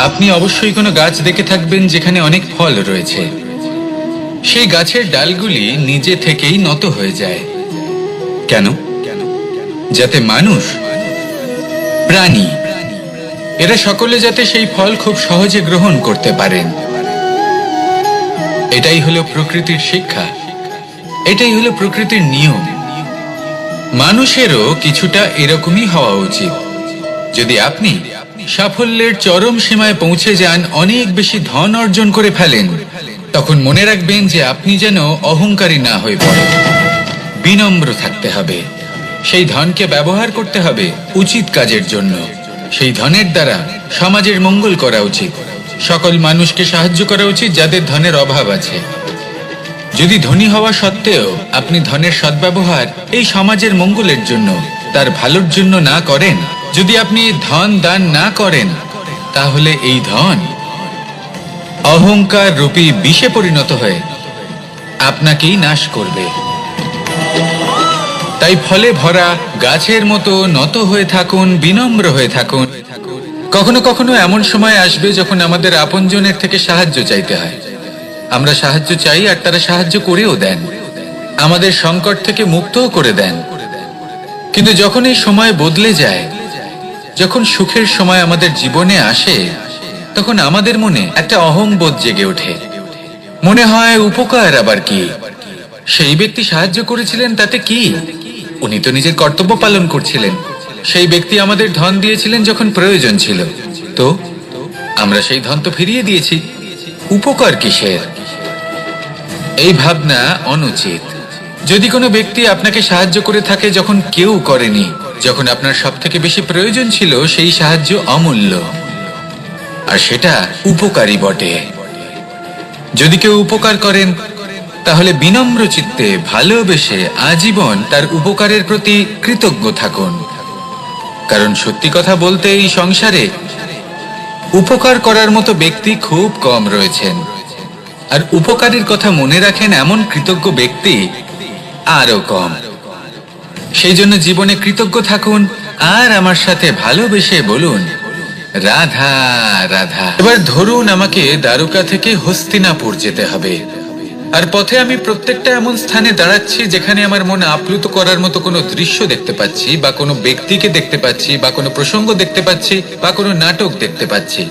আপনি অবশ্যই কোনো গাছ দেখে থাকবেন যেখানে অনেক ফল রয়েছে। সেই গাছের ডালগুলি নিজে থেকেই নত হয়ে যায়। কেন? যাতে মানুষ, প্রাণী, এরা সকলে যাতে সেই ফল খুব সহজে গ্রহণ করতে পারেন। এটাই হলো প্রকৃতির শিক্ষা, এটাই হলো প্রকৃতির নিয়ম। মানুষেরও কিছুটা এরকমই হওয়া উচিত। যদি আপনি সাফল্যের চরম সীমায় পৌঁছে যান, অনেক বেশি ধন অর্জন করে ফেলেন, তখন মনে রাখবেন যে আপনি যেন অহংকারী না হয়ে পড়েন। বিনম্র থাকতে হবে। সেই ধনকে ব্যবহার করতে হবে উচিত কাজের জন্য। সেই ধনের দ্বারা সমাজের মঙ্গল করা উচিত। সকল মানুষকে সাহায্য করা উচিত যাদের ধনের অভাব আছে। যদি ধনী হওয়া সত্ত্বেও আপনি ধনের সদ্ব্যবহার এই সমাজের মঙ্গলের জন্য, তার ভালোর জন্য না করেন, যদি আপনি ধন দান না করেন, তাহলে এই ধন অহংকার রূপী বিষে পরিণত হয়ে আপনাকেই নাশ করবে। তাই ফলে ভরা গাছের মতো নত হয়ে থাকুন, বিনম্র হয়ে থাকুন। কখনো কখনো এমন সময় আসবে যখন আমাদের আপনজনের থেকে সাহায্য চাইতে হয়। আমরা সাহায্য চাই আর তারা সাহায্য করেও দেন, আমাদের সংকট থেকে মুক্তও করে দেন। কিন্তু যখন এই সময় বদলে যায়, যখন সুখের সময় আমাদের জীবনে আসে, তখন আমাদের মনে একটা অহংবোধ জেগে ওঠে। মনে হয় উপকার আবার কি? সেই ব্যক্তি সাহায্য করেছিলেন তাতে কি? উনি তো নিজের কর্তব্য পালন করছিলেন। সেই ব্যক্তি আমাদের ধন দিয়েছিলেন যখন প্রয়োজন ছিল, তো আমরা সেই ধন তো ফিরিয়ে দিয়েছি, উপকার কিসের? এই ভাবনা অনুচিত। যদি কোনো ব্যক্তি আপনাকে সাহায্য করে থাকে যখন কেউ করেনি, যখন আপনার সব থেকে বেশি প্রয়োজন ছিল, সেই সাহায্য অমূল্য, আর সেটা উপকারী বটে। যদি কেউ উপকার করেন, তাহলে বিনম্র চিত্তে ভালোবেসে আজীবন তার উপকারের প্রতি কৃতজ্ঞ থাকুন। কারণ সত্যি কথা বলতে এই সংসারে উপকার করার মতো ব্যক্তি খুব কম রয়েছেন, আর উপকারের কথা মনে রাখেন এমন কৃতজ্ঞ ব্যক্তি আরো কম। সেই জন্য জীবনে কৃতজ্ঞ থাকুন আর আমার সাথে ভালোবেসে বলুন, রাধা রাধা। এবার ধরুন আমাকে দ্বারকা থেকে হস্তিনাপুর যেতে হবে, আর পথে আমি প্রত্যেকটা এমন স্থানে দাঁড়াচ্ছি যেখানে আমার মন আপ্লুত করার মতো কোনো দৃশ্য দেখতে পাচ্ছি, বা কোনো ব্যক্তিকে দেখতে পাচ্ছি, বা কোনো প্রসঙ্গ দেখতে পাচ্ছি, বা কোনো নাটক দেখতে পাচ্ছি।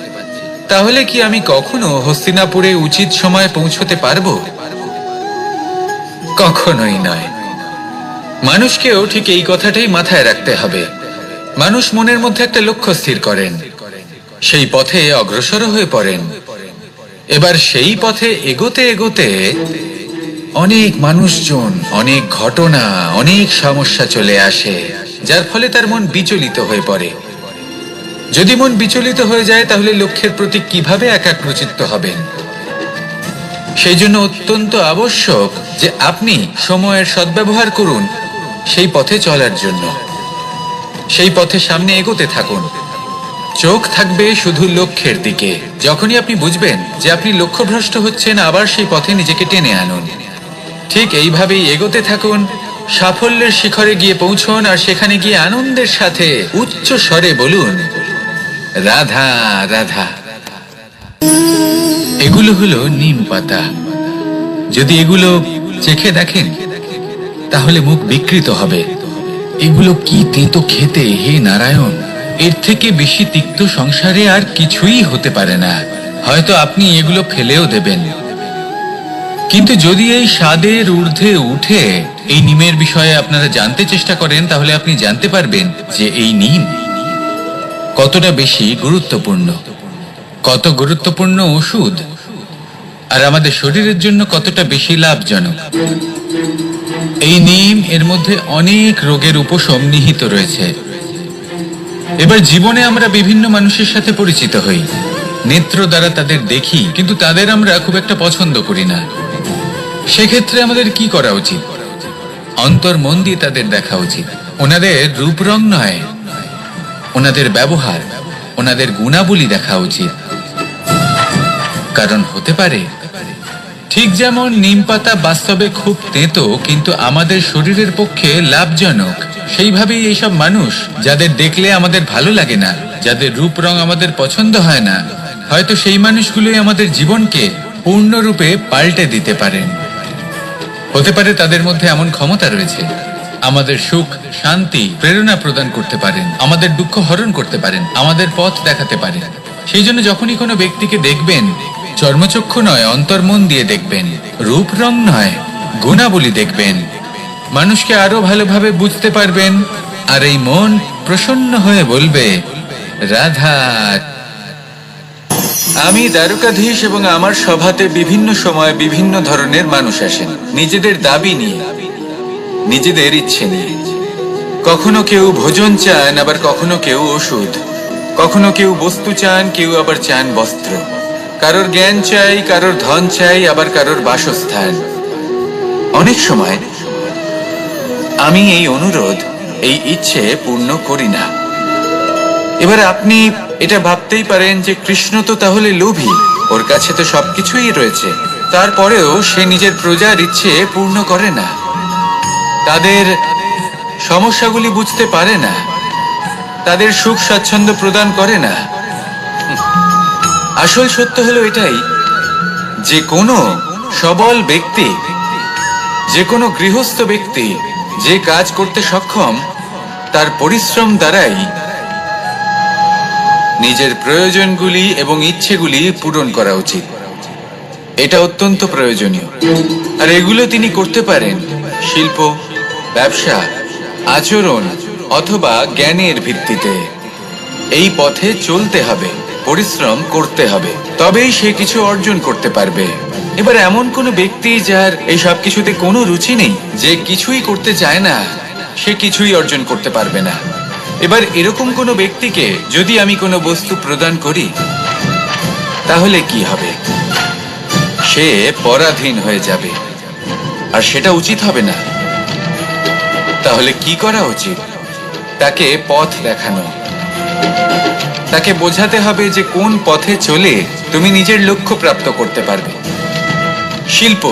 তাহলে কি আমি কখনো হস্তিনাপুরে উচিত সময়ে পৌঁছতে পারবো? কখনোই নয়। মানুষকেও ঠিক এই কথাটাই মাথায় রাখতে হবে। মানুষ মনের মধ্যে একটা লক্ষ্য স্থির করেন, সেই পথে অগ্রসর হয়ে পড়েন। এবার সেই পথে এগোতে এগোতে অনেক মানুষজন, অনেক ঘটনা, অনেক সমস্যা চলে আসে, যার ফলে তার মন বিচলিত হয়ে পড়ে। যদি মন বিচলিত হয়ে যায়, তাহলে লক্ষ্যের প্রতি কিভাবে একাগ্রচিত্ত হবেন? সেই জন্য অত্যন্ত আবশ্যক যে আপনি সময়ের সদ্ব্যবহার করুন সেই পথে চলার জন্য। সেই পথে সামনে এগোতে থাকুন, চোখ থাকবে শুধু লক্ষ্যের দিকে। যখনই আপনি বুঝবেন যে আপনি লক্ষ্যভ্রষ্ট হচ্ছেন, আবার সেই পথে নিজেকে টেনে আনুন। ঠিক এইভাবেই এগোতে থাকুন, সাফল্যের শিখরে গিয়ে পৌঁছন, আর সেখানে গিয়ে আনন্দের সাথে উচ্চ স্বরে বলুন, রাধা রাধা। এগুলো হলো নিম পাতা। যদি এগুলো চেখে দেখেন, তাহলে মুখ বিকৃত হবে। এগুলো কি তেতো খেতে, হে নারায়ণ! এর থেকে বেশি তিক্ত সংসারে আর কিছুই হতে পারে না। হয়তো আপনি এগুলো ফেলেও দেবেন, কিন্তু যদি এই স্বাদের ঊর্ধ্বে উঠে এই নিমের বিষয়ে আপনারা জানতে চেষ্টা করেন, তাহলে আপনি জানতে পারবেন যে এই নিম কতটা বেশি গুরুত্বপূর্ণ, কত গুরুত্বপূর্ণ ওষুধ, আর আমাদের শরীরের জন্য কতটা বেশি লাভজনক। এই নিম, এর মধ্যে অনেক রোগের উপশম নিহিত রয়েছে। এবার জীবনে আমরা বিভিন্ন মানুষের সাথে পরিচিত হই, নেত্র দ্বারা তাদের দেখি, কিন্তু তাদের আমরা খুব একটা পছন্দ করি না। সেক্ষেত্রে আমাদের কি করা উচিত? অন্তর মন দিয়ে তাদের দেখা উচিত। ওনাদের রূপ রং নয়, ওনাদের ব্যবহার, ওনাদের গুণাবলী দেখা উচিত। কারণ হতে পারে ঠিক যেমন নিম পাতা বাস্তবে খুব তেতো, কিন্তু আমাদের শরীরের পক্ষে লাভজনক, সেইভাবেই এইসব মানুষ যাদের দেখলে আমাদের ভালো লাগে না, যাদের রূপ রং আমাদের পছন্দ হয় না, হয়তো সেই মানুষগুলোই আমাদের জীবনকে পূর্ণরূপে পাল্টে দিতে পারেন। হতে পারে তাদের মধ্যে এমন ক্ষমতা রয়েছে, আমাদের সুখ, শান্তি, প্রেরণা প্রদান করতে পারেন, আমাদের দুঃখ হরণ করতে পারেন, আমাদের পথ দেখাতে পারেন। সেই জন্য যখনই কোনো ব্যক্তিকে দেখবেন, চর্মচক্ষু নয় অন্তর্মন দিয়ে দেখবেন, রূপ রং নয় গুণাবলী দেখবেন, মানুষকে আরো ভালোভাবে বুঝতে পারবেন। আর এই মন প্রসন্ন হয়ে বলবে, রাধা। আমি দ্বারকাধীশ এবং আমার সভাতে বিভিন্ন সময় বিভিন্ন ধরনের মানুষ আসেন, নিজেদের দাবি নিয়ে, নিজেদের ইচ্ছে নিয়ে। কখনো কেউ ভোজন চান, আবার কখনো কেউ ওষুধ, কখনো কেউ বস্তু চান, কেউ আবার চান বস্ত্র। কারোর জ্ঞান চাই, কারোর ধন চাই, আবার কারোর বাসস্থান। অনেক সময় আমি এই অনুরোধ, এই ইচ্ছে পূর্ণ করি না। এবার আপনি এটা ভাবতেই পারেন যে কৃষ্ণ তো তাহলে লোভী, ওর কাছে তো সবকিছুই রয়েছে, তারপরেও সে নিজের প্রজার ইচ্ছে পূর্ণ করে না, তাদের সমস্যাগুলি বুঝতে পারে না, তাদের সুখ স্বাচ্ছন্দ্য প্রদান করে না। আসল সত্য হলো এটাই যে কোনো সবল ব্যক্তি, যে কোনো গৃহস্থ ব্যক্তি যে কাজ করতে সক্ষম, তার পরিশ্রম দ্বারাই নিজের প্রয়োজনগুলি এবং ইচ্ছেগুলি পূরণ করা উচিত। এটা অত্যন্ত প্রয়োজনীয়। আর এগুলো তিনি করতে পারেন শিল্প, ব্যবসা, আচরণ অথবা জ্ঞানের ভিত্তিতে। এই পথে চলতে হবে, পরিশ্রম করতে হবে, তবেই সে কিছু অর্জন করতে পারবে। এবার এমন কোনো ব্যক্তি যার এই সব কিছুতে কোনো রুচি নেই, যে কিছুই করতে চায় না, সে কিছুই অর্জন করতে পারবে না। এবার এরকম কোনো ব্যক্তিকে যদি আমি কোনো বস্তু প্রদান করি, তাহলে কি হবে? সে পরাধীন হয়ে যাবে, আর সেটা উচিত হবে না। তাহলে কি করা উচিত? তাকে পথ দেখানো, তাকে বোঝাতে হবে যে কোন পথে চলে তুমি নিজের লক্ষ্য প্রাপ্ত করতে পারবে। শিল্প,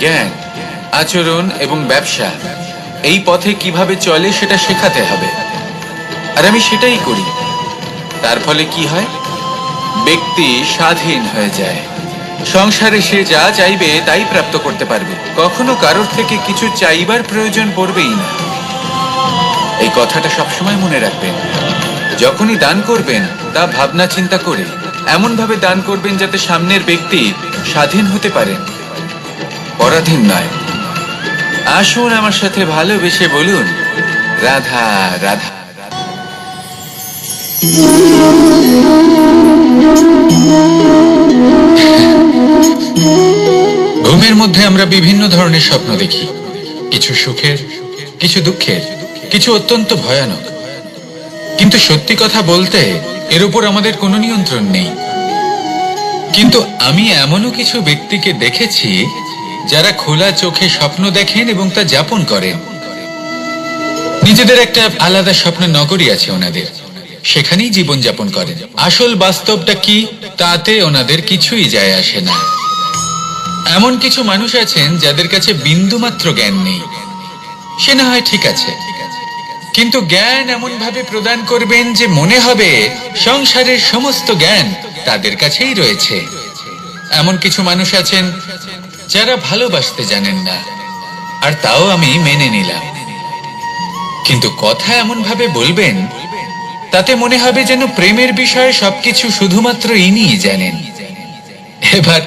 জ্ঞান, আচরণ এবং ব্যবসা, এই পথে কিভাবে চলে সেটা শেখাতে হবে। আর আমি সেটাই করি। তার ফলে কি হয়? ব্যক্তি স্বাধীন হয়ে যায়। সংসারে সে যা চাইবে তাই প্রাপ্ত করতে পারবে, কখনো কারোর থেকে কিছু চাইবার প্রয়োজন পড়বেই না। এই কথাটা সবসময় মনে রাখবেন। যখনই দান করবেন, তা ভাবনা চিন্তা করে এমন ভাবে দান করবেন যাতে সামনের ব্যক্তি স্বাধীন হতে পারেন, পরাধীন নয়। আসুন আমার সাথে ভালোবেসে বলুন, রাধা রাধা। ঘুমের মধ্যে আমরা বিভিন্ন ধরনের স্বপ্ন দেখি, কিছু সুখের, কিছু দুঃখের, কিছু অত্যন্ত ভয়ানক। কিন্তু সত্যি কথা বলতে এর উপর আমাদের কোনো নিয়ন্ত্রণ নেই। কিন্তু আমি এমনও কিছু ব্যক্তিকে দেখেছি যারা খোলা চোখে স্বপ্ন দেখেন এবং তা যাপন করেন। নিজেদের একটা আলাদা স্বপ্নের নগরী আছে ওনাদের, সেখানেই জীবন যাপন করেন। আসল বাস্তবটা কি তাতে ওনাদের কিছুই যায় আসে না। এমন কিছু মানুষ আছেন যাদের কাছে বিন্দুমাত্র জ্ঞান নেই। সে না হয় ঠিক আছে, কিন্তু জ্ঞান এমন ভাবে প্রদান করবেন যে মনে হবে সংসারের সমস্ত জ্ঞান তাদের কাছেই রয়েছে। এমন কিছু মানুষ আছেন যারা ভালোবাসতে জানেন না, আর তাও আমি মেনে নিলাম। কিন্তু কথা এমন ভাবে বলবেন তাতে মনে হবে যেন প্রেমের বিষয়ে সবকিছু শুধুমাত্র ইনিই জানেন। এবার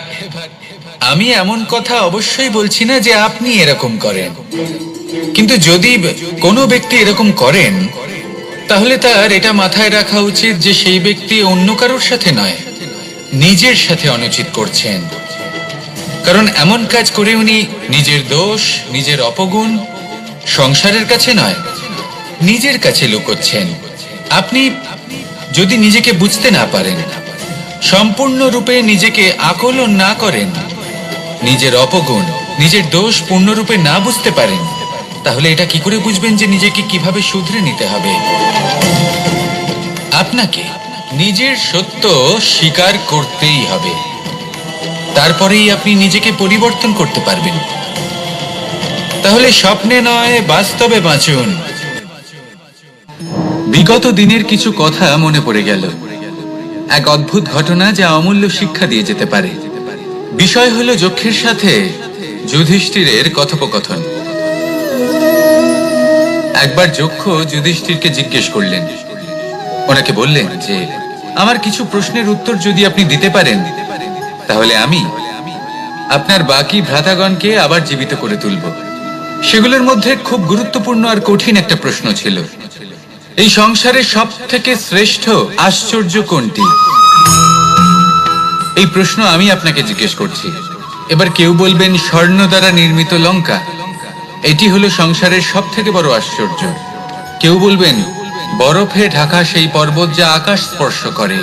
আমি এমন কথা অবশ্যই বলছি না যে আপনি এরকম করেন, কিন্তু যদি কোনো ব্যক্তি এরকম করেন, তাহলে তার এটা মাথায় রাখা উচিত যে সেই ব্যক্তি অন্য কারোর সাথে নয়, নিজের সাথে অনুচিত করছেন। কারণ এমন কাজ করে উনি নিজের দোষ, নিজের অপগুণ সংসারের কাছে নয়, নিজের কাছে লুকোচ্ছেন। আপনি যদি নিজেকে বুঝতে না পারেন, সম্পূর্ণরূপে নিজেকে আকলন না করেন, নিজের অপগুণ, নিজের দোষ পূর্ণরূপে না বুঝতে পারেন, তাহলে এটা কি করে বুঝবেন যে নিজেকে কিভাবে শুধরে নিতে হবে? আপনাকে নিজের সত্য স্বীকার করতেই হবে, তারপরেই আপনি নিজেকে পরিবর্তন করতে পারবেন। তাহলে স্বপ্নে নয়, বাস্তবে বাঁচুন। বিগত দিনের কিছু কথা মনে পড়ে গেল। এক অদ্ভুত ঘটনা যা অমূল্য শিক্ষা দিয়ে যেতে পারে। বিষয় হলো যক্ষের সাথে যুধিষ্ঠিরের কথোপকথন। একবার যক্ষ যুধিষ্ঠিরকে জিজ্ঞেস করলেন, ওনাকে বললেন যে আমার কিছু প্রশ্নের উত্তর যদি আপনি দিতে পারেন তাহলে আমি আপনার বাকি ভ্রাতাগণকে আবার জীবিত করে তুলব। সেগুলোর মধ্যে খুব গুরুত্বপূর্ণ আর কঠিন একটা প্রশ্ন ছিল, এই সংসারের সব থেকে শ্রেষ্ঠ আশ্চর্য কোনটি? এই প্রশ্ন আমি আপনাকে জিজ্ঞেস করছি। এবার কেউ বলবেন স্বর্ণ দ্বারা নির্মিত লঙ্কা, এটি হলো সংসারের সব থেকে বড় আশ্চর্য। কেউ বলবেন বরফে ঢাকা সেই পর্বত যা আকাশ স্পর্শ করে।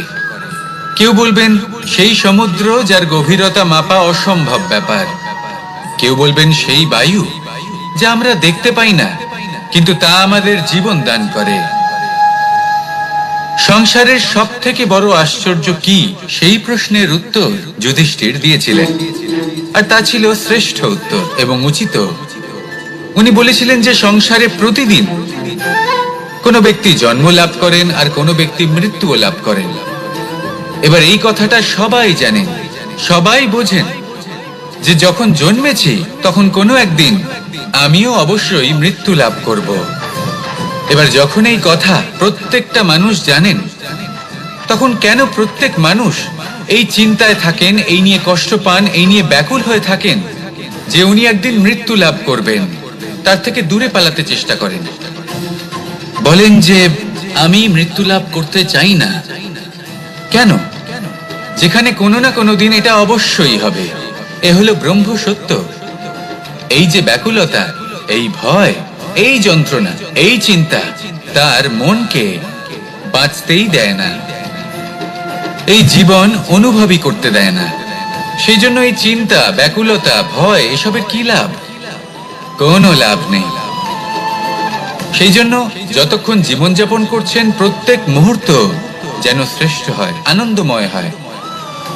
কেউ বলবেন সেই সমুদ্র যার গভীরতা মাপা অসম্ভব ব্যাপার। কেউ বলবেন সেই বায়ু যা আমরা দেখতে পাই না কিন্তু তা আমাদের জীবন দান করে। সংসারের সব থেকে বড় আশ্চর্য কি, সেই প্রশ্নের উত্তর যুধিষ্ঠির দিয়েছিলেন, আর তা ছিল শ্রেষ্ঠ উত্তর এবং উচিত। উনি বলেছিলেন যে সংসারে প্রতিদিন কোনো ব্যক্তি জন্ম লাভ করেন আর কোনো ব্যক্তি মৃত্যুও লাভ করেন। এবার এই কথাটা সবাই জানেন, সবাই বোঝেন যে যখন জন্মেছি তখন কোনো একদিন আমিও অবশ্যই মৃত্যু লাভ করব। এবার যখন এই কথা প্রত্যেকটা মানুষ জানেন, তখন কেন প্রত্যেক মানুষ এই চিন্তায় থাকেন, এই নিয়ে কষ্ট পান, এই নিয়ে ব্যাকুল হয়ে থাকেন যে উনি একদিন মৃত্যু লাভ করবেন, তার থেকে দূরে পালাতে চেষ্টা করেন? বলেন যে আমি মৃত্যু লাভ করতে চাই না। কেন? যেখানে কোনো না কোনো দিন এটা অবশ্যই হবে। এ হলো ব্রহ্ম সত্য। এই যে ব্যাকুলতা, এই ভয়, এই যন্ত্রণা, এই চিন্তা তার মনকে বাঁচতেই দেয় না, এই জীবন অনুভবই করতে দেয় না। সেই জন্য এই চিন্তা, ব্যাকুলতা, ভয় এসবের কি লাভ? কোনো লাভ নেই। সেই জন্য যতক্ষণ জীবনযাপন করছেন প্রত্যেক মুহূর্ত যেন শ্রেষ্ঠ হয়, আনন্দময় হয়,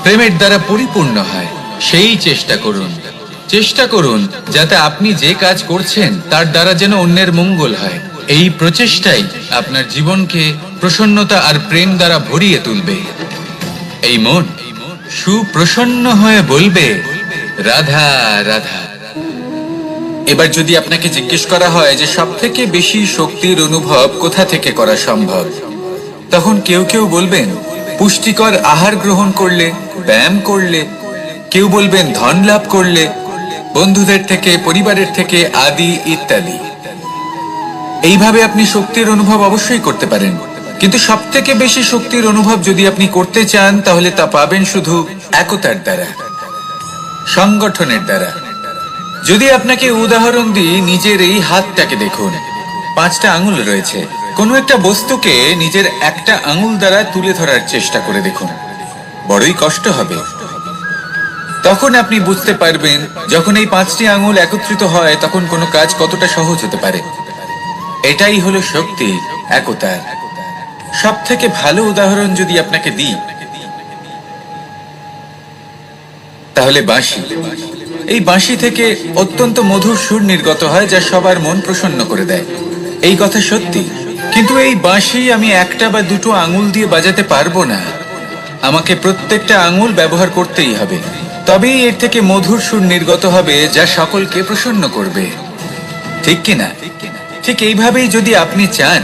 প্রেমের দ্বারা পরিপূর্ণ হয়, সেই চেষ্টা করুন। চেষ্টা করুন যাতে আপনি যে কাজ করছেন তার দ্বারা যেন অন্যের মঙ্গল হয়। এই প্রচেষ্টাই আপনার জীবনকে প্রসন্নতা আর প্রেম দ্বারা ভরিয়ে তুলবে। এই মন সুপ্রসন্ন হয়ে বলবে রাধা রাধা। এবার যদি আপনাকে জিজ্ঞেস করা হয় যে সব থেকে বেশি শক্তির অনুভব কোথা থেকে করা সম্ভব, তখন কেউ কেউ বলবেন পুষ্টিকর আহার গ্রহণ করলে, ব্যায়াম করলে। কেউ বলবেন ধন লাভ করলে, বন্ধুদের থেকে, পরিবারের থেকে, আদি ইত্যাদি। এইভাবে আপনি শক্তির অনুভব অবশ্যই করতে পারেন, কিন্তু সব থেকে বেশি শক্তির অনুভব যদি আপনি করতে চান তাহলে তা পাবেন শুধু একতার দ্বারা, সংগঠনের দ্বারা। যদি আপনাকে উদাহরণ দিই, নিজের এই হাতটাকে দেখুন, 5টা আঙুল রয়েছে। কোনো একটা বস্তুকে নিজের একটা আঙুল দ্বারা তুলে ধরার চেষ্টা করে দেখুন, বড়ই কষ্ট হবে। তখন আপনি বুঝতে পারবেন যখন এই 5টি আঙুল একত্রিত হয় তখন কোনো কাজ কতটা সহজ হতে পারে। এটাই হলো শক্তি, একতার। সব থেকে ভালো উদাহরণ যদি আপনাকে দিই তাহলে বাঁশি। এই বাঁশি থেকে অত্যন্ত মধুর সুর নির্গত হয় যা সবার মন প্রসন্ন করে দেয়। এই কথা সত্যি, কিন্তু এই বাঁশি আমি একটা বা দুটো আঙুল দিয়ে বাজাতে পারবো না। আমাকে প্রত্যেকটা আঙুল ব্যবহার করতেই হবে, তবেই এর থেকে মধুর সুর নির্গত হবে যা সকলকে প্রসন্ন করবে। ঠিক কিনা? ঠিক এইভাবেই যদি আপনি চান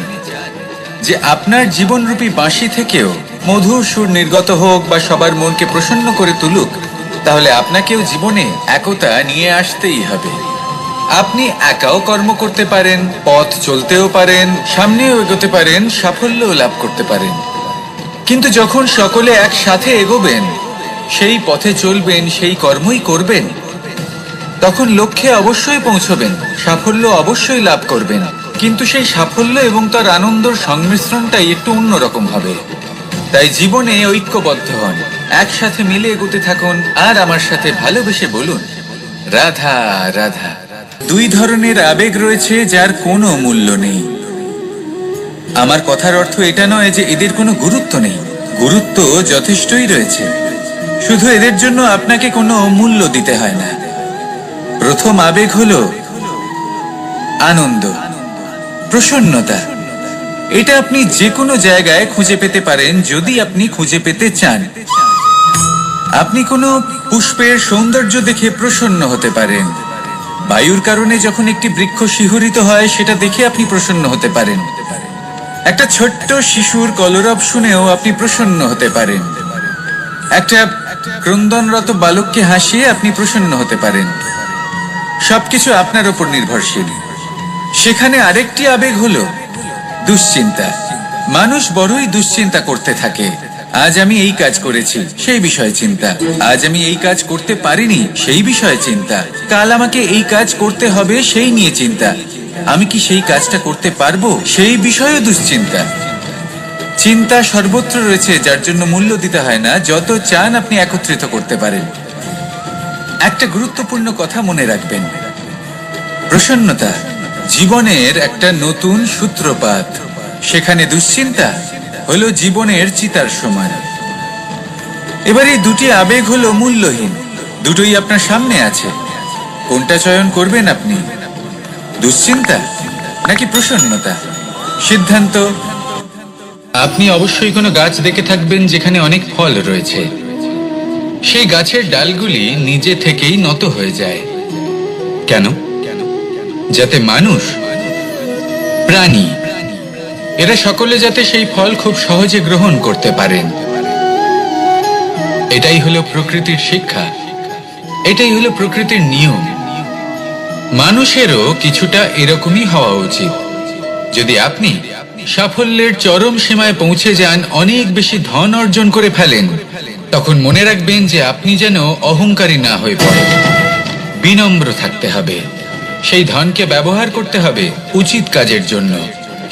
যে আপনার জীবনরূপী বাঁশি থেকেও মধুর সুর নির্গত হোক বা সবার মনকে প্রসন্ন করে তুলুক, তাহলে আপনাকেও জীবনে একতা নিয়ে আসতেই হবে। আপনি একাও কর্ম করতে পারেন, পথ চলতেও পারেন, সামনেও এগোতে পারেন, সাফল্যও লাভ করতে পারেন। কিন্তু যখন সকলে একসাথে এগোবেন, সেই পথে চলবেন, সেই কর্মই করবেন, তখন লক্ষ্যে অবশ্যই পৌঁছবেন, সাফল্য অবশ্যই লাভ করবেন। কিন্তু সেই সাফল্য এবং তার আনন্দের সংমিশ্রণটাই একটু অন্যরকম হবে। তাই জীবনে ঐক্যবদ্ধ হন, একসাথে মিলে এগোতে থাকুন, আর আমার সাথে ভালোবেসে বলুন রাধা রাধা। 2 ধরনের আবেগ রয়েছে যার কোনো মূল্য নেই। আমার কথার অর্থ এটা নয় যে এদের কোনো গুরুত্ব নেই, গুরুত্ব যথেষ্টই রয়েছে, শুধু এদের জন্য আপনাকে কোনো মূল্য দিতে হয় না। প্রথম আবেগ হলো আনন্দ, প্রসন্নতা। এটা আপনি যে কোনো জায়গায় খুঁজে পেতে পারেন যদি আপনি খুঁজে পেতে চান। আপনি কোনো পুষ্পের সৌন্দর্য দেখে প্রসন্ন হতে পারেন। বায়ুর কারণে যখন একটি বৃক্ষ শিহরিত হয় সেটা দেখে আপনি প্রসন্ন হতে পারেন। একটা ছোট্ট শিশুর কলরব শুনেও আপনি প্রসন্ন হতে পারেন। একটা ক্রন্দনরত বালককে হাসিয়ে আপনি প্রসন্ন হতে পারেন। সবকিছু আপনার উপর নির্ভরশীল। সেখানে আরেকটি আবেগ হলো দুশ্চিন্তা। মানুষ বড়ই দুশ্চিন্তা করতে থাকে। আজ আমি এই কাজ করেছি, সেই বিষয়ে চিন্তা। আজ আমি এই কাজ করতে পারিনি, সেই বিষয়ে চিন্তা। কাল আমাকে এই কাজ করতে হবে, সেই নিয়ে চিন্তা। আমি কি সেই কাজটা করতে পারবো, সেই বিষয়ে দুশ্চিন্তা। চিন্তা সর্বত্র রয়েছে, যার জন্য মূল্য দিতে হয় না। যত চান আপনি একত্রিত করতে পারেন। একটা গুরুত্বপূর্ণ কথা মনে রাখবেন, প্রসন্নতা জীবনের একটা নতুন সূত্রপাত। সেখানে দুশ্চিন্তা হলো জীবনের চিতার সমান। এবার এই দুটি আবেগ হলো মূল্যহীন, দুটোই আপনার সামনে আছে। কোনটা চয়ন করবেন আপনি, দুশ্চিন্তা নাকি প্রসন্নতা? সিদ্ধান্ত। আপনি অবশ্যই কোনো গাছ দেখে থাকবেন যেখানে অনেক ফল রয়েছে। সেই গাছের ডালগুলি নিজে থেকেই নত হয়ে যায়। কেন? যাতে মানুষ, প্রাণী, এরা সকলে যাতে সেই ফল খুব সহজে গ্রহণ করতে পারেন। এটাই হলো প্রকৃতির শিক্ষা, এটাই হলো প্রকৃতির নিয়ম। মানুষেরও কিছুটা এরকমই হওয়া উচিত। যদি আপনি সাফল্যের চরম সীমায় পৌঁছে যান, অনেক বেশি ধন অর্জন করে ফেলেন, তখন মনে রাখবেন যে আপনি যেন অহংকারী না হয়ে পড়েন। বিনম্র থাকতে হবে। সেই ধনকে ব্যবহার করতে হবে উচিত কাজের জন্য।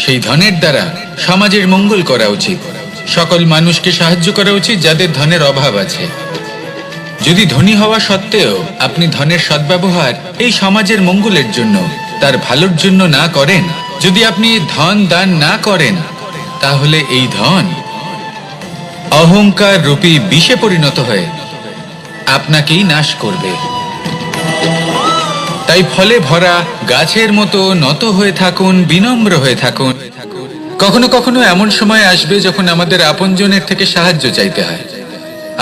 সেই ধনের দ্বারা সমাজের মঙ্গল করা উচিত। সকল মানুষকে সাহায্য করা উচিত যাদের ধনের অভাব আছে। যদি ধনী হওয়া সত্ত্বেও আপনি ধনের সদ্ব্যবহার এই সমাজের মঙ্গলের জন্য, তার ভালোর জন্য না করেন, যদি আপনি ধন দান না করেন, তাহলে এই ধন অহংকার রূপী বিষে পরিণত হয়ে আপনাকেই নাশ করবে। তাই ফলে ভরা গাছের মতো নত হয়ে থাকুন, বিনম্র হয়ে থাকুন। কখনো কখনো এমন সময় আসবে যখন আমাদের আপনজনের থেকে সাহায্য চাইতে হয়।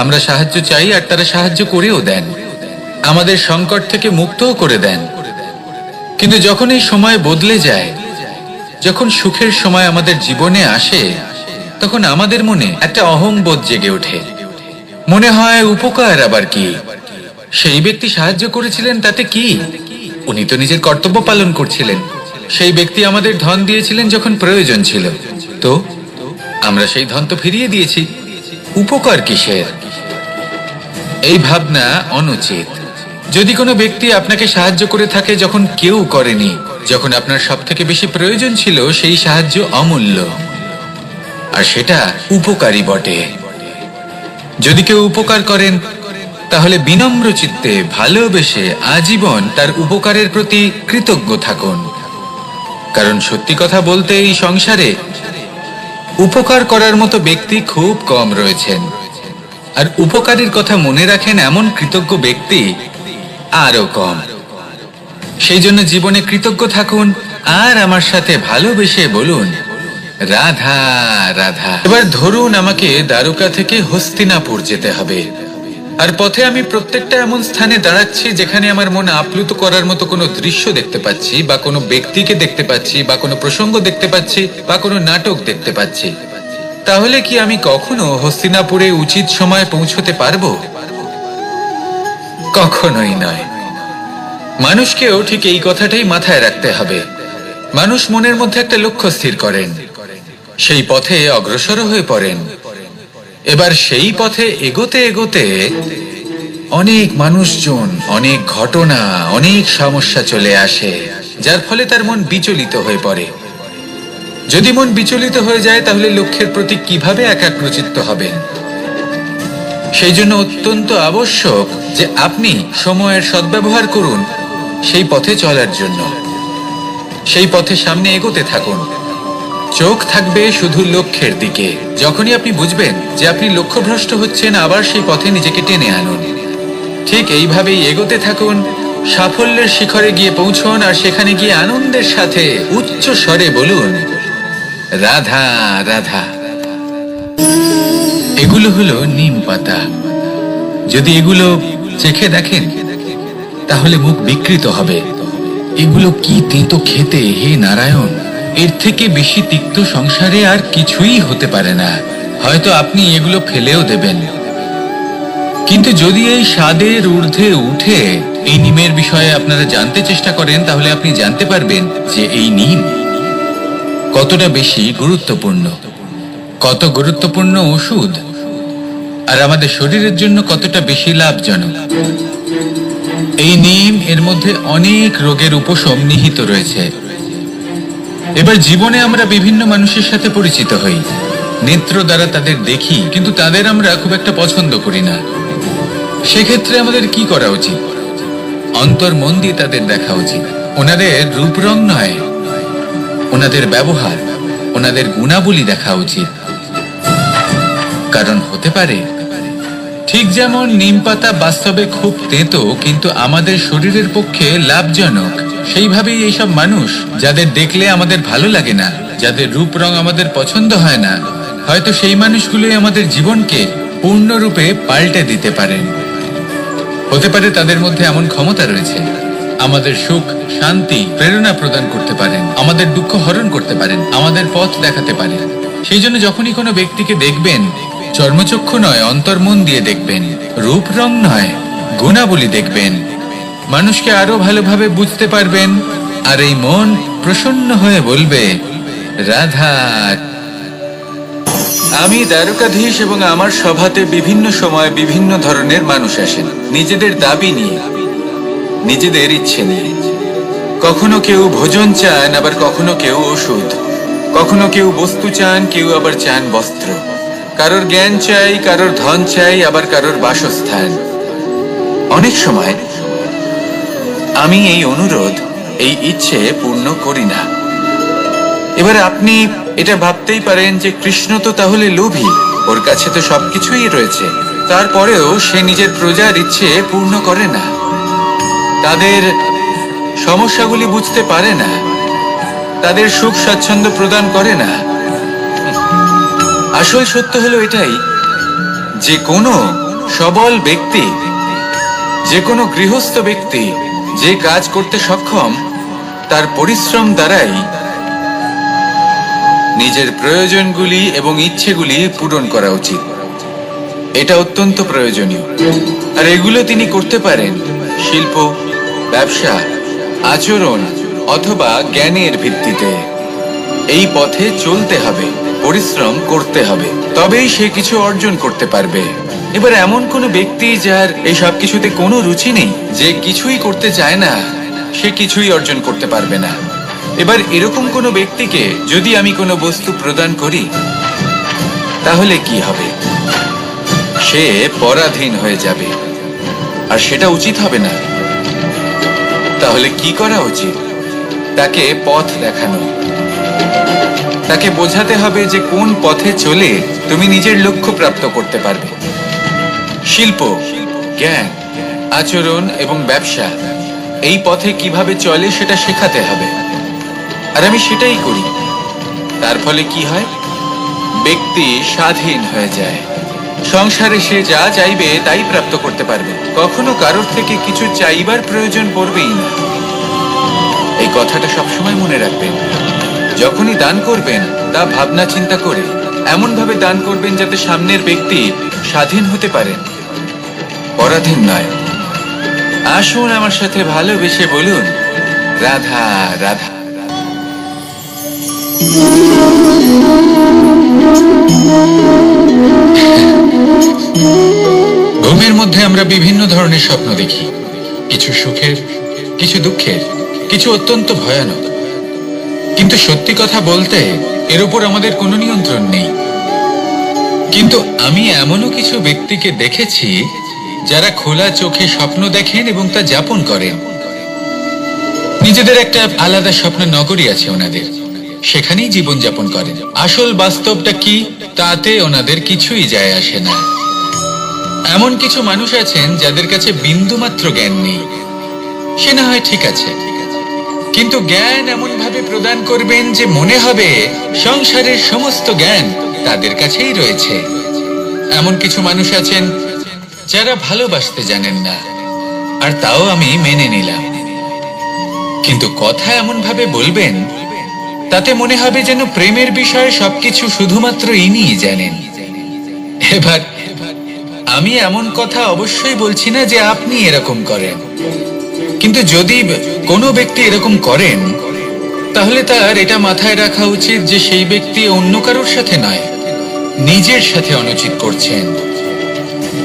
আমরা সাহায্য চাই আর তারা সাহায্য করেও দেন, আমাদের সংকট থেকে মুক্তও করে দেন। কিন্তু যখন এই সময় বদলে যায়, যখন সুখের সময় আমাদের জীবনে আসে, তখন আমাদের মনে একটা অহংবোধ জেগে ওঠে। মনে হয় উপকার আবার কি, সেই ব্যক্তি সাহায্য করেছিলেন তাতে কি, উনি তো নিজের কর্তব্য পালন করছিলেন। সেই ব্যক্তি আমাদের ধন দিয়েছিলেন যখন প্রয়োজন ছিল, তো আমরা সেই ধন তো ফিরিয়ে দিয়েছি, উপকার কিসের? এই ভাবনা অনুচিত। যদি কোনো ব্যক্তি আপনাকে সাহায্য করে থাকে যখন কেউ করেনি, যখন আপনার সব থেকে বেশি প্রয়োজন ছিল, সেই সাহায্য অমূল্য, আর সেটা উপকারী বটে। যদি কেউ উপকার করেন, তাহলে বিনম্র চিত্তে ভালোবেসে আজীবন তার উপকারের প্রতি কৃতজ্ঞ থাকুন। কারণ সত্যি কথা বলতে এই সংসারে উপকার করার মতো ব্যক্তি খুব কম রয়েছেন, আর উপকারীর কথা মনে রাখেন এমন কৃতজ্ঞ ব্যক্তি আরো কম। সেই জন্য জীবনে কৃতজ্ঞ থাকুন আর আমার সাথে ভালোবেসে বলুন, রাধা রাধা। এবার ধরুন আমাকে দ্বারকা থেকে হস্তিনাপুর যেতে হবে, আর পথে আমি প্রত্যেকটা এমন স্থানে দাঁড়াচ্ছি যেখানে আমার মন আপ্লুত করার মতো কোনো দৃশ্য দেখতে পাচ্ছি, বা কোনো ব্যক্তিকে দেখতে পাচ্ছি, বা কোনো প্রসঙ্গ দেখতে পাচ্ছি, বা কোনো নাটক দেখতে পাচ্ছি। তাহলে কি আমি কখনো হস্তিনাপুরে উচিত সময়ে পৌঁছতে পারবো? কখনোই নয়। মানুষকেও ঠিক এই কথাটাই মাথায় রাখতে হবে। মানুষ মনের মধ্যে একটা লক্ষ্য স্থির করেন, সেই পথে অগ্রসর হয়ে পড়েন। এবার সেই পথে এগোতে এগোতে অনেক মানুষজন, অনেক ঘটনা, অনেক সমস্যা চলে আসে, যার ফলে তার মন বিচলিত হয়ে পড়ে। যদি মন বিচলিত হয়ে যায়, তাহলে লক্ষ্যের প্রতি কিভাবে একাগ্রচিত্ত হবেন? সেই জন্য অত্যন্ত আবশ্যক যে আপনি সময়ের সদ্ব্যবহার করুন সেই পথে চলার জন্য। সেই পথে সামনে এগোতে থাকুন, চোখ থাকবে শুধু লক্ষ্যের দিকে। যখনই আপনি বুঝবেন যে আপনি লক্ষ্যভ্রষ্ট হচ্ছেন, আবার সেই পথে নিজেকে টেনে আনুন। ঠিক এইভাবেই এগোতে থাকুন, সাফল্যের শিখরে গিয়ে পৌঁছুন, আর সেখানে গিয়ে আনন্দের সাথে উচ্চ স্বরে বলুন, রাধা রাধা। এগুলো হলো নিম পাতা। যদি এগুলো চেখে দেখেন তাহলে মুখ বিকৃত হবে। এগুলো কি তেতো খেতে, হে নারায়ণ! এর থেকে বেশি তিক্ত সংসারে আর কিছুই হতে পারে না। হয়তো আপনি এগুলো ফেলেও দেবেন, কিন্তু যদি এই স্বাদের ঊর্ধ্বে উঠে এই নিমের বিষয়ে আপনারা জানতে চেষ্টা করেন, তাহলে আপনি জানতে পারবেন যে এই নিম কতটা বেশি গুরুত্বপূর্ণ, কত গুরুত্বপূর্ণ ওষুধ, আর আমাদের শরীরের জন্য কতটা বেশি লাভজনক। এই নিম এর মধ্যে অনেক রোগের উপশম নিহিত রয়েছে। এবার জীবনে আমরা বিভিন্ন মানুষের সাথে পরিচিত হই, নেত্র দ্বারা তাদের দেখি, কিন্তু তাদের আমরা খুব একটা পছন্দ করি না। সেক্ষেত্রে আমাদের কি করা উচিত? অন্তর মন দিয়ে তাদের দেখা উচিত। ওনাদের রূপ রং নয়, ওনাদের ব্যবহার, ওনাদের গুণাবলী দেখা উচিত। কারণ হতে পারে ঠিক যেমন নিম পাতা বাস্তবে খুব তেতো কিন্তু আমাদের শরীরের পক্ষে লাভজনক, সেইভাবেই এইসব মানুষ যাদের দেখলে আমাদের ভালো লাগে না, যাদের রূপ রং আমাদের পছন্দ হয় না, হয়তো সেই মানুষগুলোই আমাদের জীবনকে পূর্ণরূপে পাল্টে দিতে পারেন। হতে পারে তাদের মধ্যে এমন ক্ষমতা রয়েছে, আমাদের সুখ, শান্তি, প্রেরণা প্রদান করতে পারেন, আমাদের দুঃখ হরণ করতে পারেন, আমাদের পথ দেখাতে পারেন। সেই জন্য যখনই কোনো ব্যক্তিকে দেখবেন, চর্মচক্ষু নয় অন্তর্মন দিয়ে দেখবেন, রূপ রং নয় গুণাবলী দেখবেন, মানুষকে আরো ভালোভাবে বুঝতে পারবেন, আর এই মন প্রসন্ন হয়ে বলবে রাধা। আমি দ্বারকাধীশ এবং আমার সভাতে বিভিন্ন সময় বিভিন্ন ধরনের মানুষ আসেন, নিজেদের দাবি নিয়ে, নিজেদের ইচ্ছে নিয়ে। কখনো কেউ ভোজন চান, আবার কখনো কেউ ওষুধ, কখনো কেউ বস্তু চান, কেউ আবার চান বস্ত্র, কারোর জ্ঞান চাই, কারোর ধন চাই, আবার কারোর বাসস্থান। অনেক সময় আমি এই অনুরোধ, এই ইচ্ছে পূর্ণ করি না। এবার আপনি এটা ভাবতেই পারেন যে কৃষ্ণ তো তাহলে লোভী, ওর কাছে তো সবকিছুই রয়েছে, তারপরেও সে নিজের প্রজার ইচ্ছে পূর্ণ করে না, তাদের সমস্যাগুলি বুঝতে পারে না, তাদের সুখ স্বাচ্ছন্দ্য প্রদান করে না। আসল সত্য হলো এটাই যে কোনো সবল ব্যক্তি, যে কোনো গৃহস্থ ব্যক্তি যে কাজ করতে সক্ষম, তার পরিশ্রম দ্বারাই নিজের প্রয়োজনগুলি এবং ইচ্ছেগুলি পূরণ করা উচিত। এটা অত্যন্ত প্রয়োজনীয়, আর এগুলো তিনি করতে পারেন শিল্প, ব্যবসা, আচরণ অথবা জ্ঞানের ভিত্তিতে। এই পথে চলতে হবে, পরিশ্রম করতে হবে, তবেই সে কিছু অর্জন করতে পারবে। এবার এমন কোনো ব্যক্তি যার এই সব কিছুতে কোনো রুচি নেই, যে কিছুই করতে চায় না, সে কিছুই অর্জন করতে পারবে না। এবার এরকম কোনো ব্যক্তিকে যদি আমি কোনো বস্তু প্রদান করি, তাহলে কি হবে? সে পরাধীন হয়ে যাবে, আর সেটা উচিত হবে না। তাহলে কি করা উচিত? তাকে পথ দেখানো, তাকে বোঝাতে হবে যে কোন পথে চলে তুমি নিজের লক্ষ্য প্রাপ্ত করতে পারবে। শিল্প, জ্ঞান, আচরণ এবং ব্যবসা, এই পথে কিভাবে চলে সেটা শেখাতে হবে, আর আমি সেটাই করি। তার ফলে কি হয়? ব্যক্তি স্বাধীন হয়ে যায়, সংসারে সে যা চাইবে তাই প্রাপ্ত করতে পারবে, কখনো কারোর থেকে কিছু চাইবার প্রয়োজন পড়বেই না। এই কথাটা সবসময় মনে রাখবেন। যখনই দান করবেন তা ভাবনা চিন্তা করে এমন ভাবে দান করবেন যাতে সামনের ব্যক্তি স্বাধীন হতে পারেন, পরাধীন নয়। আসুন আমার সাথে ভালোবেসে বলুন রাধা রাধা। ঘুমের মধ্যে আমরা বিভিন্ন ধরনের স্বপ্ন দেখি, কিছু সুখের, কিছু দুঃখের, কিছু অত্যন্ত ভয়ানক। কিন্তু সত্যি কথা বলতে এর উপর আমাদের কোনো নিয়ন্ত্রণ নেই। কিন্তু আমি এমনও কিছু ব্যক্তিকে দেখেছি যারা খোলা চোখে স্বপ্ন দেখেন এবং তা যাপন করেন। নিজেদের একটা আলাদা স্বপ্ন নগরী আছে ওনাদের, সেখানেই জীবন যাপন করেন। আসল বাস্তবটা কি তাতে ওনাদের কিছুই যায় আসে না। এমন কিছু মানুষ আছেন যাদের কাছে বিন্দুমাত্র জ্ঞান নেই, সে না হয় ঠিক আছে, কিন্তু জ্ঞান এমন ভাবে প্রদান করবেন যে মনে হবে সংসারের সমস্ত জ্ঞান তাদের কাছেই রয়েছে। এমন কিছু মানুষ আছেন যারা ভালোবাসতে জানেন না, আর তাও আমি মেনে নিলাম। কিন্তু কথা এমন ভাবে বলবেন তাতে মনে হবে যেন প্রেমের বিষয়ে সবকিছু শুধুমাত্র ইনিই জানেন। এবার আমি এমন কথা অবশ্যই বলছি না যে আপনি এরকম করেন, কিন্তু যদি কোনো ব্যক্তি এরকম করেন তাহলে তার এটা মাথায় রাখা উচিত যে সেই ব্যক্তি অন্য কারোর সাথে নয়, নিজের সাথে অনুচিত করছেন।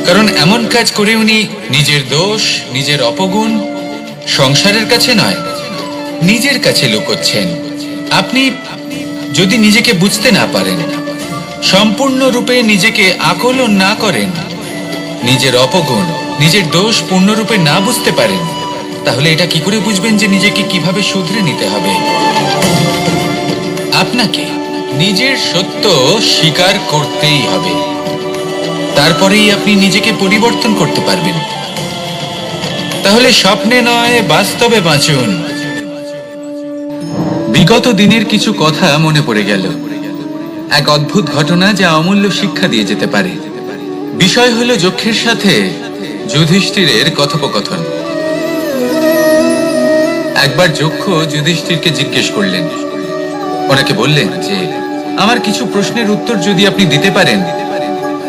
কারণ এমন কাজ করে উনি নিজের দোষ, নিজের অপগুণ সংসারের কাছে নয়, নিজের কাছে লুকোচ্ছেন। আপনি যদি নিজেকে বুঝতে না পারেন, সম্পূর্ণরূপে নিজেকে আকলন না করেন, নিজের অপগুণ, নিজের দোষ পূর্ণরূপে না বুঝতে পারেন, তাহলে এটা কি করে বুঝবেন যে নিজেকে কিভাবে শুধরে নিতে হবে? আপনাকে নিজের সত্য স্বীকার করতেই হবে, তারপরেই আপনি নিজেকে পরিবর্তন করতে পারবেন। তাহলে স্বপ্নে নয়, বাস্তবে বাঁচুন। বিগত দিনের কিছু কথা মনে পড়ে গেল, এক অদ্ভুত ঘটনা যা অমূল্য শিক্ষা দিয়ে যেতে পারে। বিষয় হলো যক্ষের সাথে যুধিষ্ঠিরের কথোপকথন। একবার যক্ষ যুধিষ্ঠিরকে জিজ্ঞেস করলেন, ওনাকে বললেন যে আমার কিছু প্রশ্নের উত্তর যদি আপনি দিতে পারেন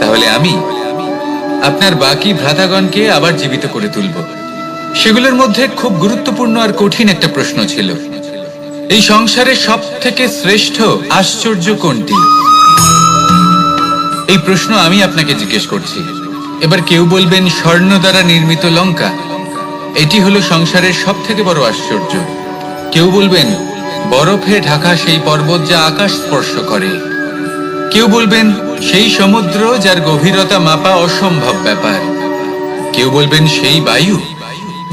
তাহলে আমি আপনার বাকি ভ্রাতাগণকে আবার জীবিত করে তুলব। সেগুলোর মধ্যে খুব গুরুত্বপূর্ণ আর কঠিন একটা প্রশ্ন ছিল, এই সংসারের সব থেকে শ্রেষ্ঠ আশ্চর্য কোনটি? এই প্রশ্ন আমি আপনাকে জিজ্ঞেস করছি। এবার কেউ বলবেন স্বর্ণ দ্বারা নির্মিত লঙ্কা, এটি হলো সংসারের সব থেকে বড় আশ্চর্য। কেউ বলবেন বরফে ঢাকা সেই পর্বত যা আকাশ স্পর্শ করে। কেউ বলবেন সেই সমুদ্র যার গভীরতা মাপা অসম্ভব ব্যাপার। কেউ বলবেন সেই বায়ু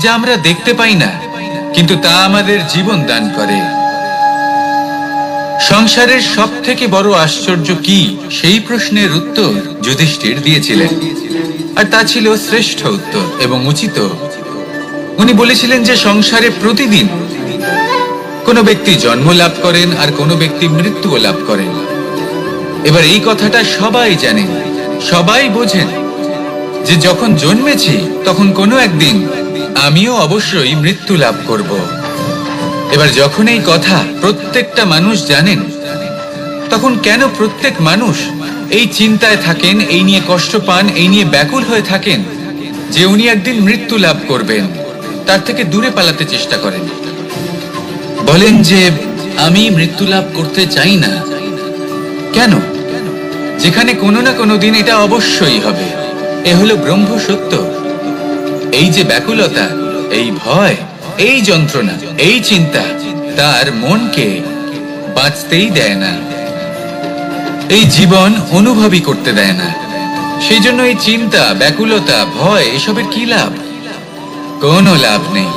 যা আমরা দেখতে পাই না, কিন্তু তা আমাদের জীবন দান করে। সংসারের সব থেকে বড় আশ্চর্য কি, সেই প্রশ্নের উত্তর যুধিষ্ঠির দিয়েছিলেন, আর তা ছিল শ্রেষ্ঠ উত্তর এবং উচিত। উনি বলেছিলেন যে সংসারে প্রতিদিন কোনো ব্যক্তি জন্ম লাভ করেন আর কোনো ব্যক্তি মৃত্যুও লাভ করেন। এবার এই কথাটা সবাই জানেন, সবাই বোঝেন যে যখন জন্মেছি তখন কোনো একদিন আমিও অবশ্যই মৃত্যু লাভ করব। এবার যখন এই কথা প্রত্যেকটা মানুষ জানেন, তখন কেন প্রত্যেক মানুষ এই চিন্তায় থাকেন, এই নিয়ে কষ্ট পান, এই নিয়ে ব্যাকুল হয়ে থাকেন যে উনি একদিন মৃত্যু লাভ করবেন, তার থেকে দূরে পালাতে চেষ্টা করেন? বলেন যে আমি মৃত্যু লাভ করতে চাই না। কেন? যেখানে কোনো না কোনো দিন এটা অবশ্যই হবে। এ হলো ব্রহ্ম সত্য। এই যে ব্যাকুলতা, এই ভয়, এই যন্ত্রণা, এই চিন্তা তার মনকে বাঁচতেই দেয় না, এই জীবন অনুভবই করতে দেয় না। সেই জন্য এই চিন্তা, ব্যাকুলতা, ভয় এসবের কি লাভ? কোনো লাভ নেই।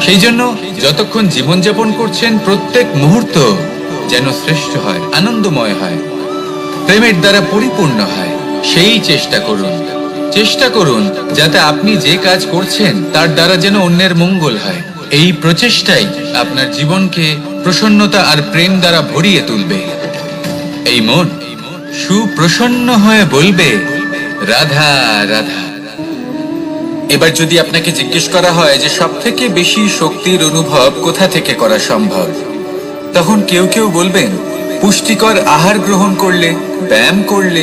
সেই জন্য যতক্ষণ জীবনযাপন করছেন প্রত্যেক মুহূর্ত যেন শ্রেষ্ঠ হয়, আনন্দময় হয়, প্রেমের দ্বারা পরিপূর্ণ হয়, সেই চেষ্টা করুন। চেষ্টা করুন যাতে আপনি যে কাজ করছেন তার দ্বারা যেন অন্যের মঙ্গল হয়। এই প্রচেষ্টাই আপনার জীবনকে প্রসন্নতা আর প্রেম দ্বারা ভরিয়ে তুলবে। এই মন সুপ্রসন্ন হয়ে বলবে রাধা রাধা। এবার যদি আপনাকে জিজ্ঞেস করা হয় যে সব থেকে বেশি শক্তির অনুভব কোথা থেকে করা সম্ভব, তখন কেউ কেউ বলবেন পুষ্টিকর আহার গ্রহণ করলে, ব্যায়াম করলে,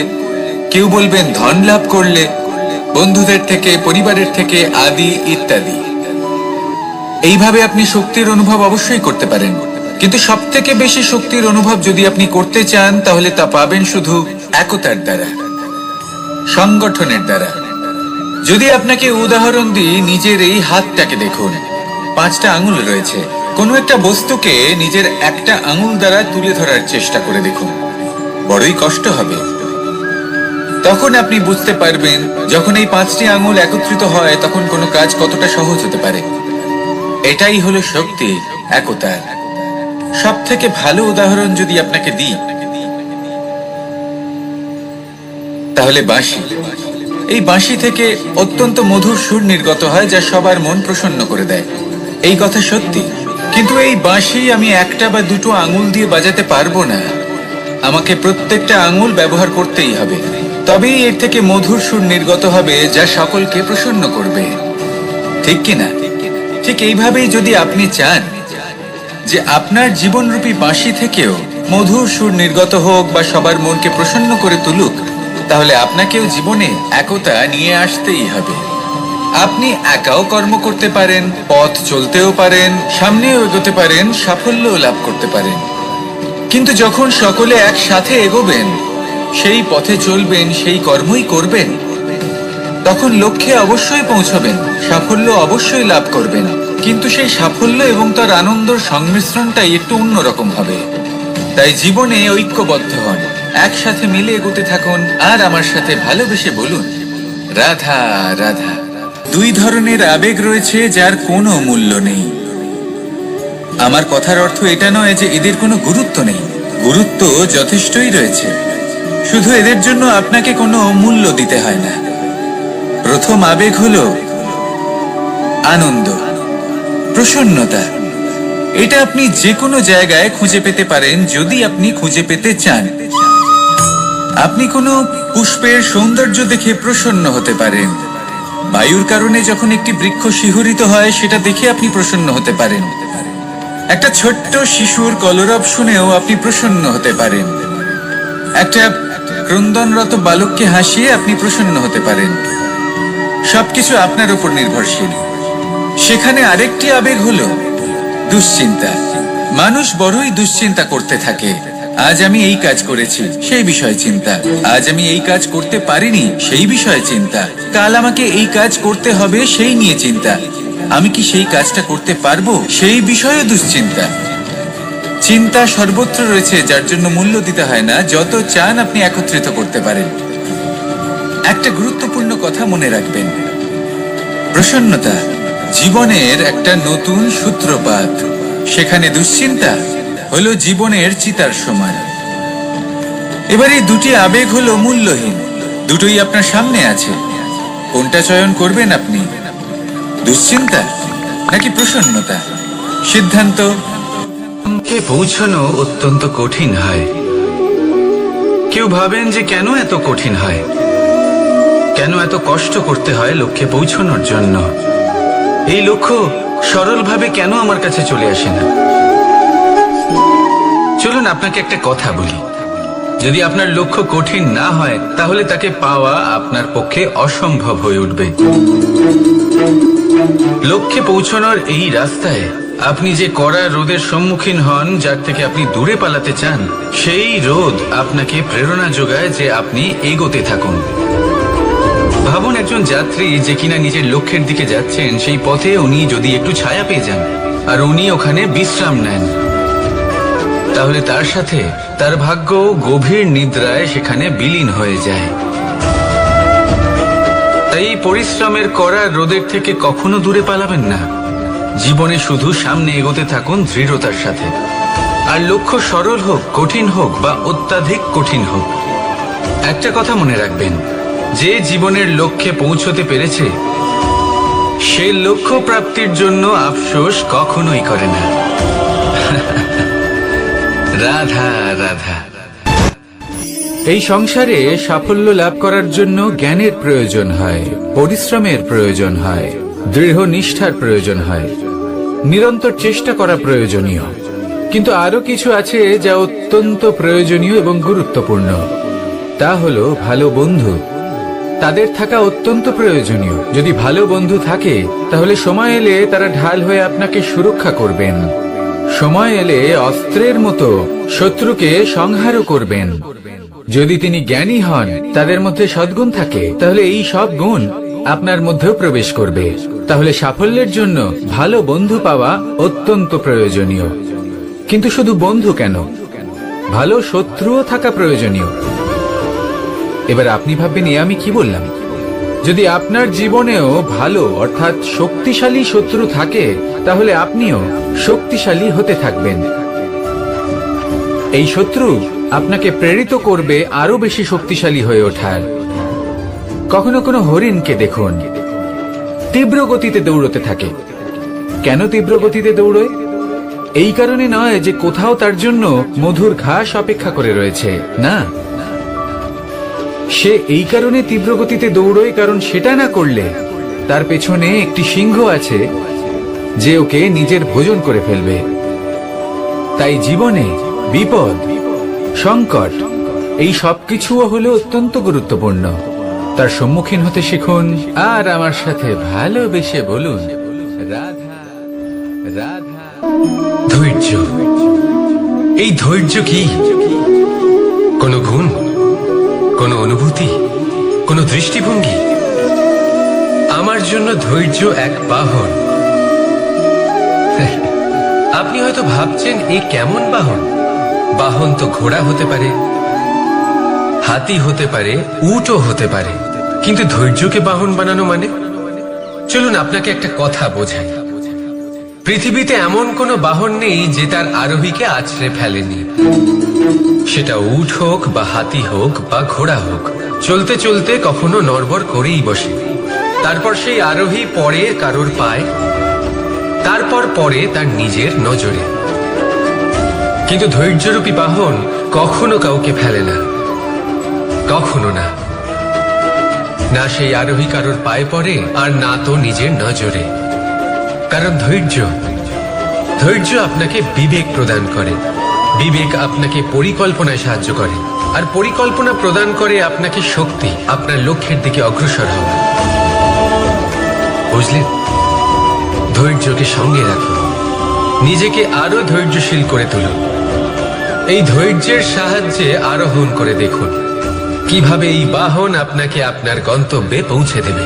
কেউ বলবেন ধন লাভ করলে, বন্ধুদের থেকে, পরিবারের থেকে আদি ইত্যাদি। এইভাবে আপনি শক্তির অনুভব অবশ্যই করতে পারেন, কিন্তু সব থেকে বেশি শক্তির অনুভব যদি আপনি করতে চান তাহলে তা পাবেন শুধু একতার দ্বারা, সংগঠনের দ্বারা। যদি আপনাকে উদাহরণ দিই, নিজের এই হাতটাকে দেখুন, 5টা আঙুল রয়েছে। কোনো একটা বস্তুকে নিজের একটা আঙুল দ্বারা তুলে ধরার চেষ্টা করে দেখুন, বড়ই কষ্ট হবে। তখন আপনি বুঝতে পারবেন যখন এই 5টি আঙুল একত্রিত হয় তখন কোনো কাজ কতটা সহজ হতে পারে। এটাই হলো শক্তি, একতার। সব থেকে ভালো উদাহরণ যদি আপনাকে দিই তাহলে বাঁশি। এই বাঁশি থেকে অত্যন্ত মধুর সুর নির্গত হয় যা সবার মন প্রসন্ন করে দেয়। এই কথা সত্যি। কিন্তু এই বাঁশি আমি একটা বা দুটো আঙুল দিয়ে বাজাতে পারবো না, আমাকে প্রত্যেকটা আঙুল ব্যবহার করতেই হবে। তবেই এর থেকে মধুর সুর নির্গত হবে যা সকলকে প্রসন্ন করবে, ঠিক কিনা? ঠিক এইভাবেই যদি আপনি চান যে আপনার জীবনরূপী বাঁশি থেকেও মধুর সুর নির্গত হোক বা সবার মনকে প্রসন্ন করে তুলুক, তাহলে আপনাকেও জীবনে একতা নিয়ে আসতেই হবে। আপনি একাও কর্ম করতে পারেন, পথ চলতেও পারেন, সামনেও এগোতে পারেন, সাফল্যও লাভ করতে পারেন। কিন্তু যখন সকলে একসাথে এগোবেন, সেই পথে চলবেন, সেই কর্মই করবেন, তখন লক্ষ্যে অবশ্যই পৌঁছবেন, সাফল্য অবশ্যই লাভ করবেন। কিন্তু সেই সাফল্য এবং তার আনন্দের সংমিশ্রণটাই একটু অন্যরকম হবে। তাই জীবনে ঐক্যবদ্ধ হন, একসাথে মিলে এগোতে থাকুন, আর আমার সাথে ভালোবেসে বলুন, রাধা রাধা। দুই ধরনের আবেগ রয়েছে যার কোনো মূল্য নেই। আমার কথার অর্থ এটা নয় যে এদের কোনো গুরুত্ব নেই, গুরুত্ব যথেষ্টই রয়েছে, শুধু এদের জন্য আপনাকে কোনো মূল্য দিতে হয় না। প্রথম আবেগ হলো আনন্দ, প্রসন্নতা। এটা আপনি যে কোনো জায়গায় খুঁজে পেতে পারেন যদি আপনি খুঁজে পেতে চান। আপনি কোনো পুষ্পের সৌন্দর্য দেখে প্রসন্ন হতে পারেন, বায়ুর কারণে যখন একটি বৃক্ষ শিহরিত হয় সেটা দেখে আপনি প্রসন্ন হতে পারেন, একটা ছোট্ট শিশুর কলরব শুনেও আপনি প্রসন্ন হতে পারেন, একটা ক্রন্দনরত বালককে হাসিয়ে আপনি প্রসন্ন হতে পারেন। সবকিছু আপনার উপর নির্ভরশীল। সেখানে আরেকটি আবেগ হলো দুশ্চিন্তা। মানুষ বড়ই দুশ্চিন্তা করতে থাকে। আজ আমি এই কাজ করেছি, সেই বিষয়ে চিন্তা। আজ আমি এই কাজ করতে পারিনি, সেই বিষয়ে চিন্তা। কাল আমাকে এই কাজ করতে হবে, সেই নিয়ে চিন্তা। আমি কি সেই কাজটা করতে পারবো, সেই বিষয়ে দুশ্চিন্তা। চিন্তা সর্বত্র রয়েছে, যার জন্য মূল্য দিতে হয় না। যত চান আপনি একত্রিত করতে পারেন। একটা গুরুত্বপূর্ণ কথা মনে রাখবেন, প্রসন্নতা জীবনের একটা নতুন সূত্রপাত। সেখানে দুশ্চিন্তা হলো জীবনের চিতার সমান। এবার এই দুটি আবেগ হলো মূল্যহীন, দুটোই আপনার সামনে আছে। কোনটা চয়ন করবেন আপনি, দুশ্চিন্তা নাকি প্রসন্নতা? সিদ্ধান্ত। কে পৌঁছানো অত্যন্ত কঠিন হয়। কেউ ভাবেন যে কেন এত কঠিন হয়, কেন এত কষ্ট করতে হয় লক্ষ্যে পৌঁছানোর জন্য। এই লক্ষ্য সরলভাবে কেন আমার কাছে চলে আসে না? চলুন আপনাকে একটা কথা বলি, যদি আপনার লক্ষ্য কঠিন না হয় তাহলে তাকে পাওয়া আপনার পক্ষে অসম্ভব হয়ে উঠবে। লক্ষ্যে পৌঁছানোর এই রাস্তায় আপনি যে কড়া রোদের সম্মুখীন হন, যার থেকে আপনি দূরে পালাতে চান, সেই রোদ আপনাকে প্রেরণা যোগায় যে আপনি এগোতে থাকুন। ভাবুন একজন যাত্রী যে কিনা নিজের লক্ষ্যের দিকে যাচ্ছেন, সেই পথে উনি যদি একটু ছায়া পেয়ে যান আর উনি ওখানে বিশ্রাম নেন, তাহলে তার সাথে তার ভাগ্য গভীর নিদ্রায় সেখানে বিলীন হয়ে যায়। তাই পরিশ্রমের কড়া রোদের থেকে কখনো দূরে পালাবেন না। জীবনে শুধু সামনে এগোতে থাকুন দৃঢ়তার সাথে। আর লক্ষ্য সরল হোক, কঠিন হোক বা অত্যাধিক কঠিন হোক, একটা কথা মনে রাখবেন, যে জীবনের লক্ষ্যে পৌঁছতে পেরেছে সে লক্ষ্য প্রাপ্তির জন্য আফসোস কখনোই করে না। রাধা রাধা। এই সংসারে সাফল্য লাভ করার জন্য জ্ঞানের প্রয়োজন হয়, পরিশ্রমের প্রয়োজন হয়, দৃঢ় নিষ্ঠার প্রয়োজন হয়, নিরন্তর চেষ্টা করা প্রয়োজনীয়। কিন্তু আরো কিছু আছে যা অত্যন্ত প্রয়োজনীয় এবং গুরুত্বপূর্ণ। তা হলো ভালো বন্ধু। তাদের থাকা অত্যন্ত প্রয়োজনীয়। যদি ভালো বন্ধু থাকে তাহলে সময় এলে তারা ঢাল হয়ে আপনাকে সুরক্ষা করবেন। সময় এলে অস্ত্রের মতো শত্রুকে সংহারও করবেন। যদি তিনি জ্ঞানী হন, তাদের মধ্যে সদ্গুণ থাকে, তাহলে এই সব গুণ আপনার মধ্যেও প্রবেশ করবে। তাহলে সাফল্যের জন্য ভালো বন্ধু পাওয়া অত্যন্ত প্রয়োজনীয়। কিন্তু শুধু বন্ধু কেন, ভালো শত্রুও থাকা প্রয়োজনীয়। এবার আপনি ভাববেন, আমি কি বললাম? যদি আপনার জীবনেও ভালো অর্থাৎ শক্তিশালী শত্রু থাকে, তাহলে আপনিও শক্তিশালী হতে থাকবেন। এই শত্রু আপনাকে প্রেরিত করবে আরো বেশি শক্তিশালী হয়ে ওঠার। কখনো কোনো হরিণকে দেখুন, তীব্র গতিতে দৌড়তে থাকে। কেন তীব্র গতিতে দৌড়য়? এই কারণে নয় যে কোথাও তার জন্য মধুর ঘাস অপেক্ষা করে রয়েছে, না, সে এই কারণে তীব্র গতিতে দৌড়য় কারণ সেটা না করলে তার পেছনে একটি সিংহ আছে যে ওকে নিজের ভোজন করে ফেলবে। তাই জীবনে বিপদ, সংকট, এই সবকিছুও হলো অত্যন্ত গুরুত্বপূর্ণ। তার সম্মুখীন হতে শিখুন আর আমার সাথে ভালোবেসে বলুন, রাধা রাধা। ধৈর্য, এই ধৈর্য কি কোনো গুণ, কোনো অনুভূতি, কোনো দৃষ্টিভঙ্গি? আমার জন্য ধৈর্য এক বাহন। আপনি হয়তো ভাবছেন এ কেমন বাহন? বাহন তো ঘোড়া হতে পারে, হাতি হতে পারে, উটও হতে পারে, কিন্তু ধৈর্যকে বাহন বানানো মানে? চলুন আপনাকে একটা কথা বোঝাই। পৃথিবীতে এমন কোনো বাহন নেই যে তার আরোহীকে আছড়ে ফেলেনি। সেটা উট হোক বা হাতি হোক বা ঘোড়া হোক, চলতে চলতে কখনো নড়বড় করেই বসে। তারপর সেই আরোহী পড়ে কারোর পায়, তারপর পড়ে তার নিজের নজরে। কিন্তু ধৈর্যরূপী বাহন কখনো কাউকে ফেলে না, কখনো না। না সেই আরোহী কারোর পায়ে পড়ে আর না তো নিজের নজরে। কারণ ধৈর্য আপনাকে বিবেক প্রদান করে, বিবেক আপনাকে পরিকল্পনায় সাহায্য করে, আর পরিকল্পনা প্রদান করে আপনাকে শক্তি, আপনার লক্ষ্যের দিকে অগ্রসর হওয়া। বুঝলেন? ধৈর্যকে সঙ্গে রাখুন, নিজেকে আরো ধৈর্যশীল করে তুলুন। এই ধৈর্যের সাহায্যে আরোহণ করে দেখুন কিভাবে এই বাহন আপনাকে আপনার গন্তব্যে পৌঁছে দেবে।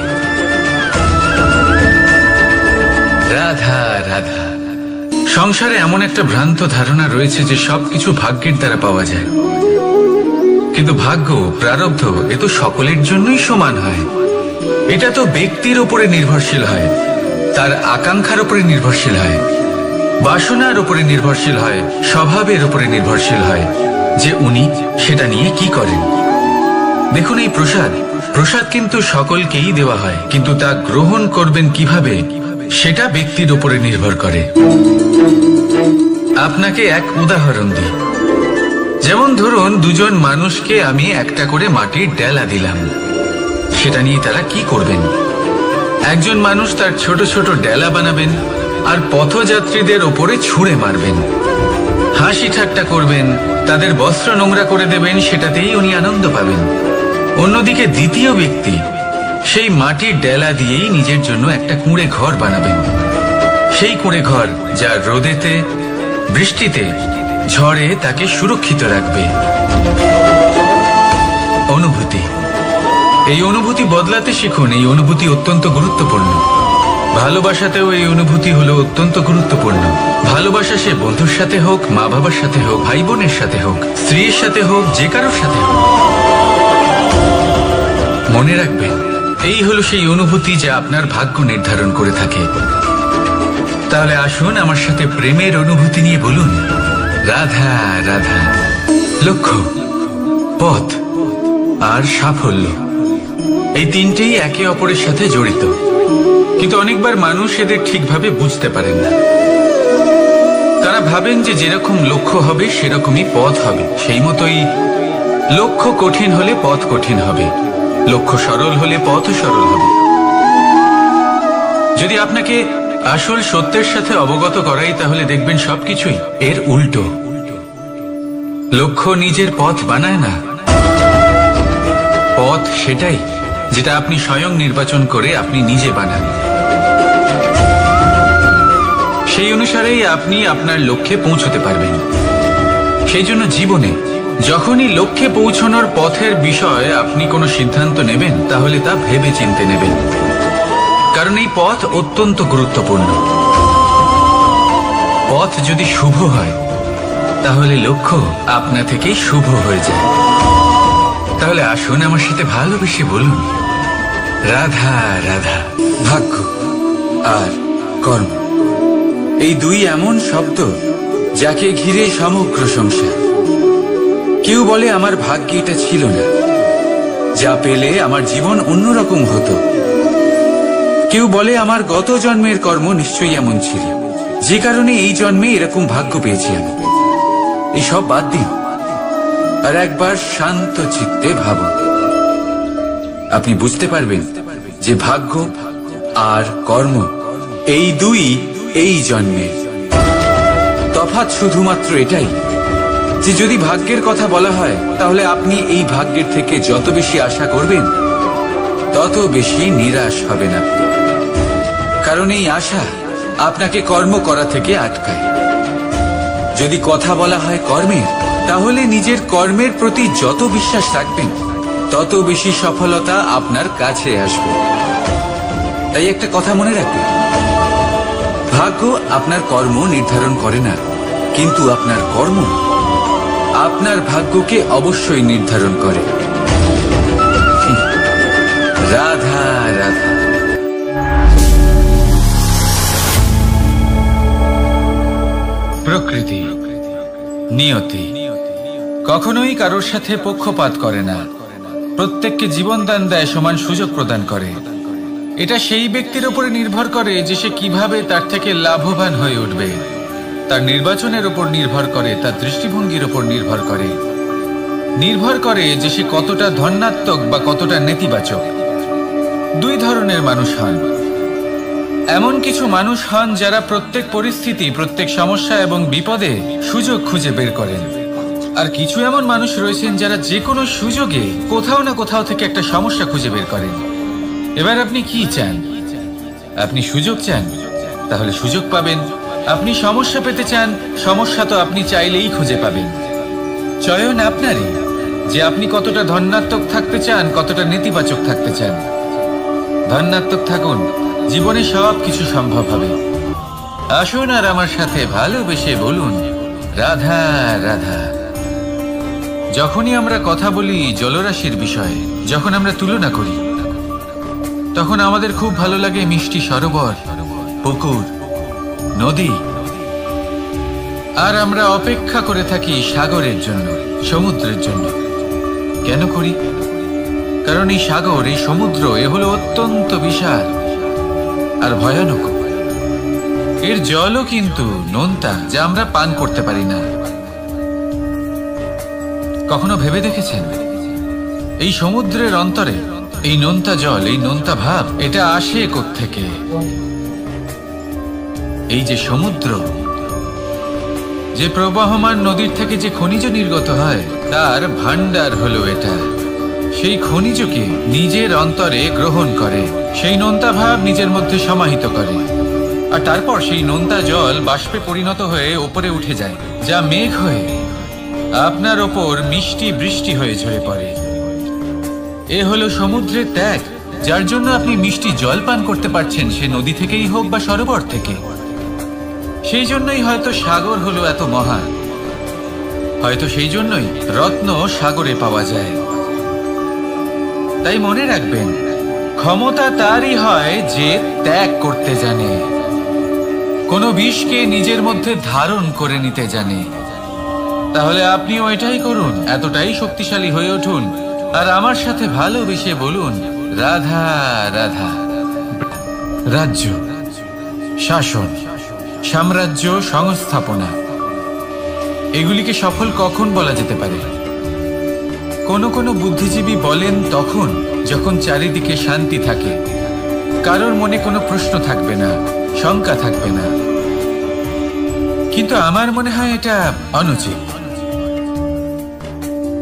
রাধা রাধা। সংসারে এমন একটা ভ্রান্ত ধারণা রয়েছে যে সবকিছু ভাগ্যের দ্বারা পাওয়া যায়, কিন্তু ভাগ্য, প্রারব্ধ এ তো সকলের জন্যই সমান হয়। এটা তো ব্যক্তির উপরে নির্ভরশীল হয়, তার আকাঙ্ক্ষার উপরে নির্ভরশীল হয়, বাসনার উপরে নির্ভরশীল হয়, স্বভাবের উপরে নির্ভরশীল হয় যে উনি সেটা নিয়ে কি করেন। দেখুন, এই প্রসাদ কিন্তু সকলকেই দেওয়া হয়, কিন্তু তা গ্রহণ করবেন কিভাবে সেটা ব্যক্তির উপরে নির্ভর করে। আপনাকে এক উদাহরণ দিই। যেমন ধরুন, দুজন মানুষকে আমি একটা করে মাটির ডেলা দিলাম, সেটা নিয়ে তারা কি করবেন? একজন মানুষ তার ছোট ছোট ডেলা বানাবেন আর পথযাত্রীদের ওপরে ছুঁড়ে মারবেন, হাসি ঠাট্টা করবেন, তাদের বস্ত্র নোংরা করে দেবেন, সেটাতেই উনি আনন্দ পাবেন। অন্যদিকে দ্বিতীয় ব্যক্তি সেই মাটির ডেলা দিয়েই নিজের জন্য একটা কুঁড়ে ঘর বানাবেন। সেই কুঁড়ে ঘর যা রোদেতে, বৃষ্টিতে, ঝড়ে তাকে সুরক্ষিত রাখবে। অনুভূতি, এই অনুভূতি বদলাতে শিখুন। এই অনুভূতি অত্যন্ত গুরুত্বপূর্ণ। ভালোবাসাতেও এই অনুভূতি হলো অত্যন্ত গুরুত্বপূর্ণ। ভালোবাসা সে বন্ধুর সাথে হোক, মা বাবার সাথে হোক, ভাই বোনের সাথে হোক, স্ত্রীর সাথে হোক, যে কারোর সাথে হোক। মনে রাখবেন, এই হলো সেই অনুভূতি যা আপনার ভাগ্য নির্ধারণ করে থাকে। তাহলে আসুন আমার সাথে প্রেমের অনুভূতি নিয়ে বলুন, রাধা রাধা। লক্ষ্য, পথ আর সাফল্য, এই তিনটেই একে অপরের সাথে জড়িত, কিন্তু অনেকবার মানুষ এদের ঠিকভাবে বুঝতে পারেন না। তারা ভাবেন যে যেরকম লক্ষ্য হবে সেরকমই পথ হবে, সেই মতোই লক্ষ্য কঠিন হলে পথ কঠিন হবে, লক্ষ্য সরল হলে পথ সরল হবে। যদি আপনাকে আসল সত্যের সাথে অবগত করাই, তাহলে দেখবেন সবকিছুই এর উল্টো। লক্ষ্য নিজের পথ বানায় না, পথ সেটাই যেটা আপনি স্বয়ং নির্বাচন করে আপনি নিজে বানান। সেই অনুসারেই আপনি আপনার লক্ষ্যে পৌঁছতে পারবেন। সেই জন্য জীবনে যখনই লক্ষ্যে পৌঁছানোর পথের বিষয়ে আপনি কোনো সিদ্ধান্ত নেবেন, তাহলে তা ভেবে চিন্তে নেবেন, কারণ এই পথ অত্যন্ত গুরুত্বপূর্ণ। পথ যদি শুভ হয়, তাহলে লক্ষ্য আপনা থেকেই শুভ হয়ে যায়। তাহলে আসুন আমার সাথে ভালোবেসে বলুন, রাধা রাধা। ভাগ্য আর কর্ম, এই দুই এমন শব্দ যাকে ঘিরে সমগ্র সংসার। কেউ বলে আমার ভাগ্যে এটা ছিল না, যা পেলে আমার জীবন অন্যরকম হতো। কেউ বলে আমার গত জন্মের কর্ম নিশ্চয়ই এমন ছিল, যে কারণে এই জন্মে এরকম ভাগ্য পেয়েছি আমি। এই সব বাদ দিন আর একবার শান্ত চিত্তে ভাবুন। আপনি বুঝতে পারবেন যে ভাগ্য আর কর্ম এই দুই এই জন্মে তফাৎ শুধুমাত্র এটাই যে যদি ভাগ্যের কথা বলা হয় তাহলে আপনি এই ভাগ্যের থেকে যত বেশি আশা করবেন তত বেশি নিরাশ হবেন আপনি। কারণ এই আশা আপনাকে কর্ম করা থেকে আটকায়। যদি কথা বলা হয় কর্মের, তাহলে নিজের কর্মের প্রতি যত বিশ্বাস রাখবেন তত বেশি সফলতা আপনার কাছে আসবে। তাই একটা কথা মনে রাখবেন, ভাগ্য আপনার কর্ম নির্ধারণ করে না, কিন্তু আপনার কর্ম আপনার ভাগ্যকে অবশ্যই নির্ধারণ করে। রাধা রাধা। প্রকৃতি, নিয়তি কখনোই কারোর সাথে পক্ষপাত করে না। প্রত্যেককে জীবনদান দেয়, সমান সুযোগ প্রদান করে। এটা সেই ব্যক্তির উপরে নির্ভর করে যে সে কিভাবে তার থেকে লাভবান হয়ে উঠবে। তার নির্বাচনের উপর নির্ভর করে, তার দৃষ্টিভঙ্গির উপর নির্ভর করে যে সে কতটা ধনাত্মক বা কতটা নেতিবাচক। দুই ধরনের মানুষ হন। এমন কিছু মানুষ হন যারা প্রত্যেক পরিস্থিতি, প্রত্যেক সমস্যা এবং বিপদে সুযোগ খুঁজে বের করেন। আর কিছু এমন মানুষ রয়েছেন যারা যে কোনো সুযোগে কোথাও না কোথাও থেকে একটা সমস্যা খুঁজে বের করেন। এবার আপনি কি চান? আপনি সুযোগ চান, তাহলে সুযোগ পাবেন। আপনি সমস্যা পেতে চান, সমস্যা তো আপনি চাইলেই খুঁজে পাবেন। চয়ন আপনারই, যে আপনি কতটা ধনাত্মক থাকতে চান, কতটা নেতিবাচক থাকতে চান। ধনাত্মক থাকুন, জীবনে সব কিছু সম্ভব হবে। আসুন আর আমার সাথে ভালোবেসে বলুন রাধা রাধা। যখনই আমরা কথা বলি জলরাশির বিষয়ে, যখন আমরা তুলনা করি, তখন আমাদের খুব ভালো লাগে মিষ্টি সরোবর, পুকুর, নদী। আর আমরা অপেক্ষা করে থাকি সাগরের জন্য, সমুদ্রের জন্য। কেন করি? কারণ এই সাগর, এই সমুদ্র, এ হলো অত্যন্ত বিশাল আর ভয়ানক। এর জলও কিন্তু নোনতা, যা আমরা পান করতে পারি না। কখনো ভেবে দেখেছেন এই সমুদ্রের অন্তরে এই নোনতা জল, এই নোনতা ভাব, এটা আসে কোত্থেকে? এই যে সমুদ্র, যে প্রবাহমান নদীর থেকে যে খনিজ নির্গত হয়, তার ভান্ডার হলো এটা। সেই খনিজকে নিজের অন্তরে গ্রহণ করে, সেই নোনতা ভাব নিজের মধ্যে সমাহিত করে, আর তারপর সেই নোনতা জল বাষ্পে পরিণত হয়ে ওপরে উঠে যায়, যা মেঘ হয়ে আপনার ওপর মিষ্টি বৃষ্টি হয়ে ঝরে পড়ে। এ হলো সমুদ্রের ত্যাগ, যার জন্য আপনি মিষ্টি জল পান করতে পারছেন, সে নদী থেকেই হোক বা সরোবর থেকে। সেই জন্যই হয়তো সাগর হলো এত মহান, হয়তো সেই জন্যই রত্ন সাগরে পাওয়া যায়। তাই মনে রাখবেন, ক্ষমতা তারই হয় যে ত্যাগ করতে জানে, কোনো বিষকে নিজের মধ্যে ধারণ করে নিতে জানে। তাহলে আপনিও এটাই করুন, এতটাই শক্তিশালী হয়ে উঠুন আর আমার সাথে ভালোবেসে বলুন রাধা রাধা। রাজ্য, শাসন, সাম্রাজ্য, সংস্থাপনা, এগুলিকে সফল কখন বলা যেতে পারে? কোনো বুদ্ধিজীবী বলেন তখন যখন চারিদিকে শান্তি থাকে, কারোর মনে কোনো প্রশ্ন থাকবে না, শঙ্কা থাকবে না। কিন্তু আমার মনে হয় এটা অনুচিত।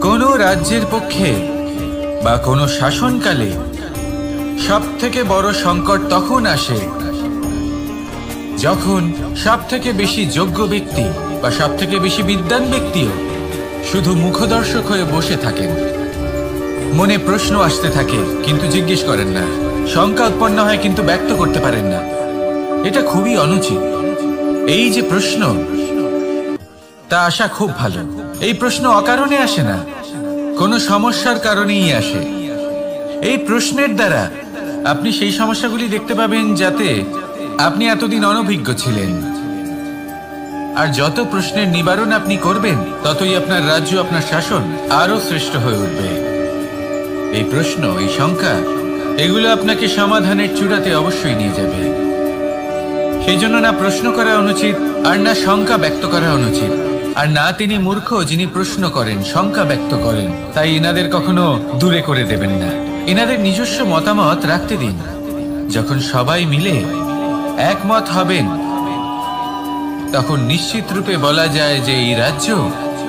কোনো রাজ্যের পক্ষে বা কোনো শাসনকালে সবথেকে বড় সংকট তখন আসে যখন সবথেকে বেশি যোগ্য ব্যক্তি বা সবথেকে বেশি বিদ্বান ব্যক্তিও শুধু মুখদর্শক হয়ে বসে থাকেন। মনে প্রশ্ন আসতে থাকে কিন্তু জিজ্ঞেস করেন না, শঙ্কা উৎপন্ন হয় কিন্তু ব্যক্ত করতে পারেন না। এটা খুবই অনুচিত। এই যে প্রশ্ন, তা আসা খুব ভালো। এই প্রশ্ন অকারণে আসে না, কোনো সমস্যার কারণেই আসে। এই প্রশ্নের দ্বারা আপনি সেই সমস্যাগুলি দেখতে পাবেন যাতে আপনি এতদিন অনভিজ্ঞ ছিলেন। আর যত প্রশ্নের নিবারণ আপনি করবেন, ততই আপনার রাজ্য, আপনার শাসন আরো শ্রেষ্ঠ হয়ে উঠবে। এই প্রশ্ন, এই শঙ্কা, এগুলো আপনাকে সমাধানের চূড়াতে অবশ্যই নিয়ে যাবে। সেই জন্য না প্রশ্ন করা অনুচিত আর না শঙ্কা ব্যক্ত করা অনুচিত। আর না তিনি মূর্খ যিনি প্রশ্ন করেন, শঙ্কা ব্যক্ত করেন। তাই এনাদের কখনো দূরে করে দেবেন না, এনাদের নিজস্ব মতামত রাখতে দিন। যখন সবাই মিলে একমত হবেন তখন নিশ্চিত রূপে বলা যায় যে এই রাজ্য,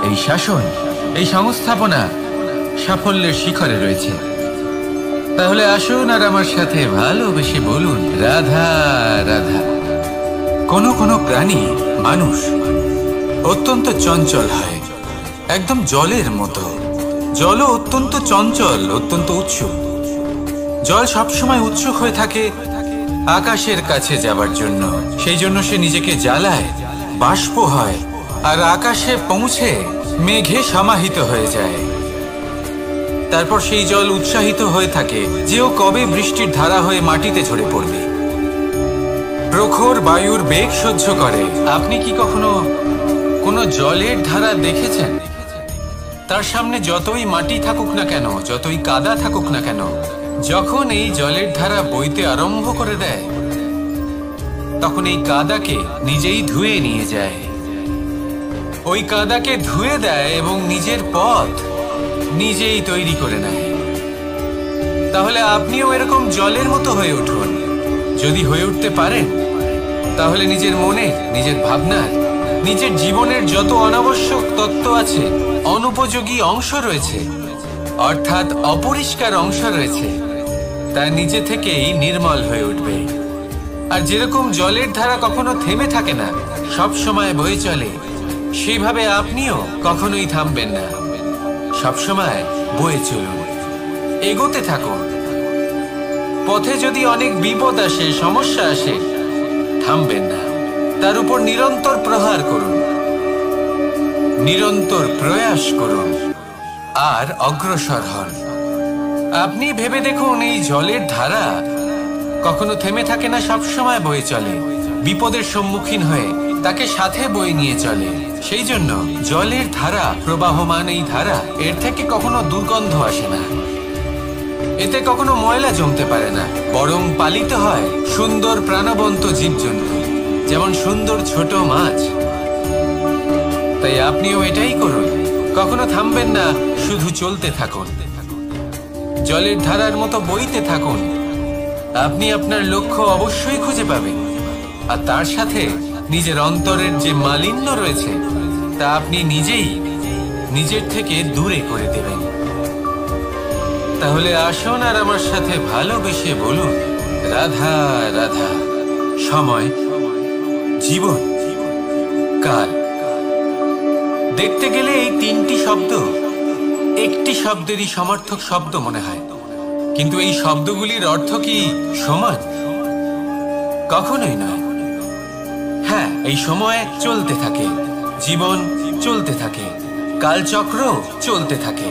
এই শাসন, এই সংস্থাপনা সাফল্যের শিখরে রয়েছে। তাহলে আসুন আর আমার সাথে ভালোবেসে বলুন রাধা রাধা। কোনো কোনো প্রাণী, মানুষ অত্যন্ত চঞ্চল হয়, একদম জলের মতো। জলও অত্যন্ত চঞ্চল, অত্যন্ত উৎসুক। জল সবসময় উৎসুক হয়ে থাকে আকাশের কাছে যাবার জন্য। সেই জন্য সে নিজেকে জ্বালায়, বাষ্প হয় আর আকাশে পৌঁছে মেঘে সমাহিত হয়ে যায়। তারপর সেই জল উৎসাহিত হয়ে থাকে যে ও কবে বৃষ্টির ধারা হয়ে মাটিতে ঝরে পড়বে। প্রখর বায়ুর বেগ সহ্য করে। আপনি কি কখনো কোনো জলের ধারা দেখেছেন? তার সামনে যতই মাটি থাকুক না কেন, যতই কাদা থাকুক না কেন, যখন এই জলের ধারা বইতে আরম্ভ করে দেয় তখন এই কাদাকে নিজেই ধুয়ে নিয়ে যায়। ওই কাদাকে ধুয়ে দেয় এবং নিজের পথ নিজেই তৈরি করে নেয়। তাহলে আপনিও এরকম জলের মতো হয়ে উঠুন। যদি হয়ে উঠতে পারেন তাহলে নিজের মনে, নিজের ভাবনার, নিজের জীবনের যত অনাবশ্যক তত্ত্ব আছে, অনুপযোগী অংশ রয়েছে, অর্থাৎ অপরিষ্কার অংশ রয়েছে, তা নিজে থেকেই নির্মল হয়ে উঠবে। আর যেরকম জলের ধারা কখনো থেমে থাকে না, সব সময় বয়ে চলে, সেইভাবে আপনিও কখনোই থামবেন না। সবসময় বয়ে চলুন, এগোতে থাকুন। পথে যদি অনেক বিপদ আসে, সমস্যা আসে, থামবেন না, তার উপর নিরন্তর প্রহার করুন, নিরন্তর প্রয়াস করুন আর অগ্রসর হন। আপনি ভেবে দেখুন, এই জলের ধারা কখনো থেমে থাকে না, সবসময় বয়ে চলে, বিপদের সম্মুখীন হয়ে তাকে সাথে বয়ে নিয়ে চলে। সেই জন্য জলের ধারা, প্রবাহমান এই ধারা, এর থেকে কখনো দুর্গন্ধ আসে না, এতে কখনো ময়লা জমতে পারে না, বরং পালিত হয় সুন্দর প্রাণবন্ত জীবজন্তু, যেমন সুন্দর ছোট মাছ। তাই আপনিও এটাই করুন, কখনো থামবেন না, শুধু চলতে থাকুন, জলের ধারার মতো বইতে থাকুন। আপনি আপনার লক্ষ্য অবশ্যই খুঁজে পাবেন, আর তার সাথে নিজের অন্তরের যে মালিন্য রয়েছে তা আপনি নিজেই নিজের থেকে দূরে করে দেবেন। তাহলে আসুন আর আমার সাথে ভালোবেসে বলুন রাধা রাধা। সময়, জীবন, কাল। দেখতে গেলে এই তিনটি শব্দ একটি শব্দেরই সমার্থক শব্দ মনে হয়, কিন্তু এই শব্দগুলির অর্থ কি সমান? কখনোই নয়। হ্যাঁ, এই সময় চলতে থাকে, জীবন চলতে থাকে, কালচক্র চলতে থাকে।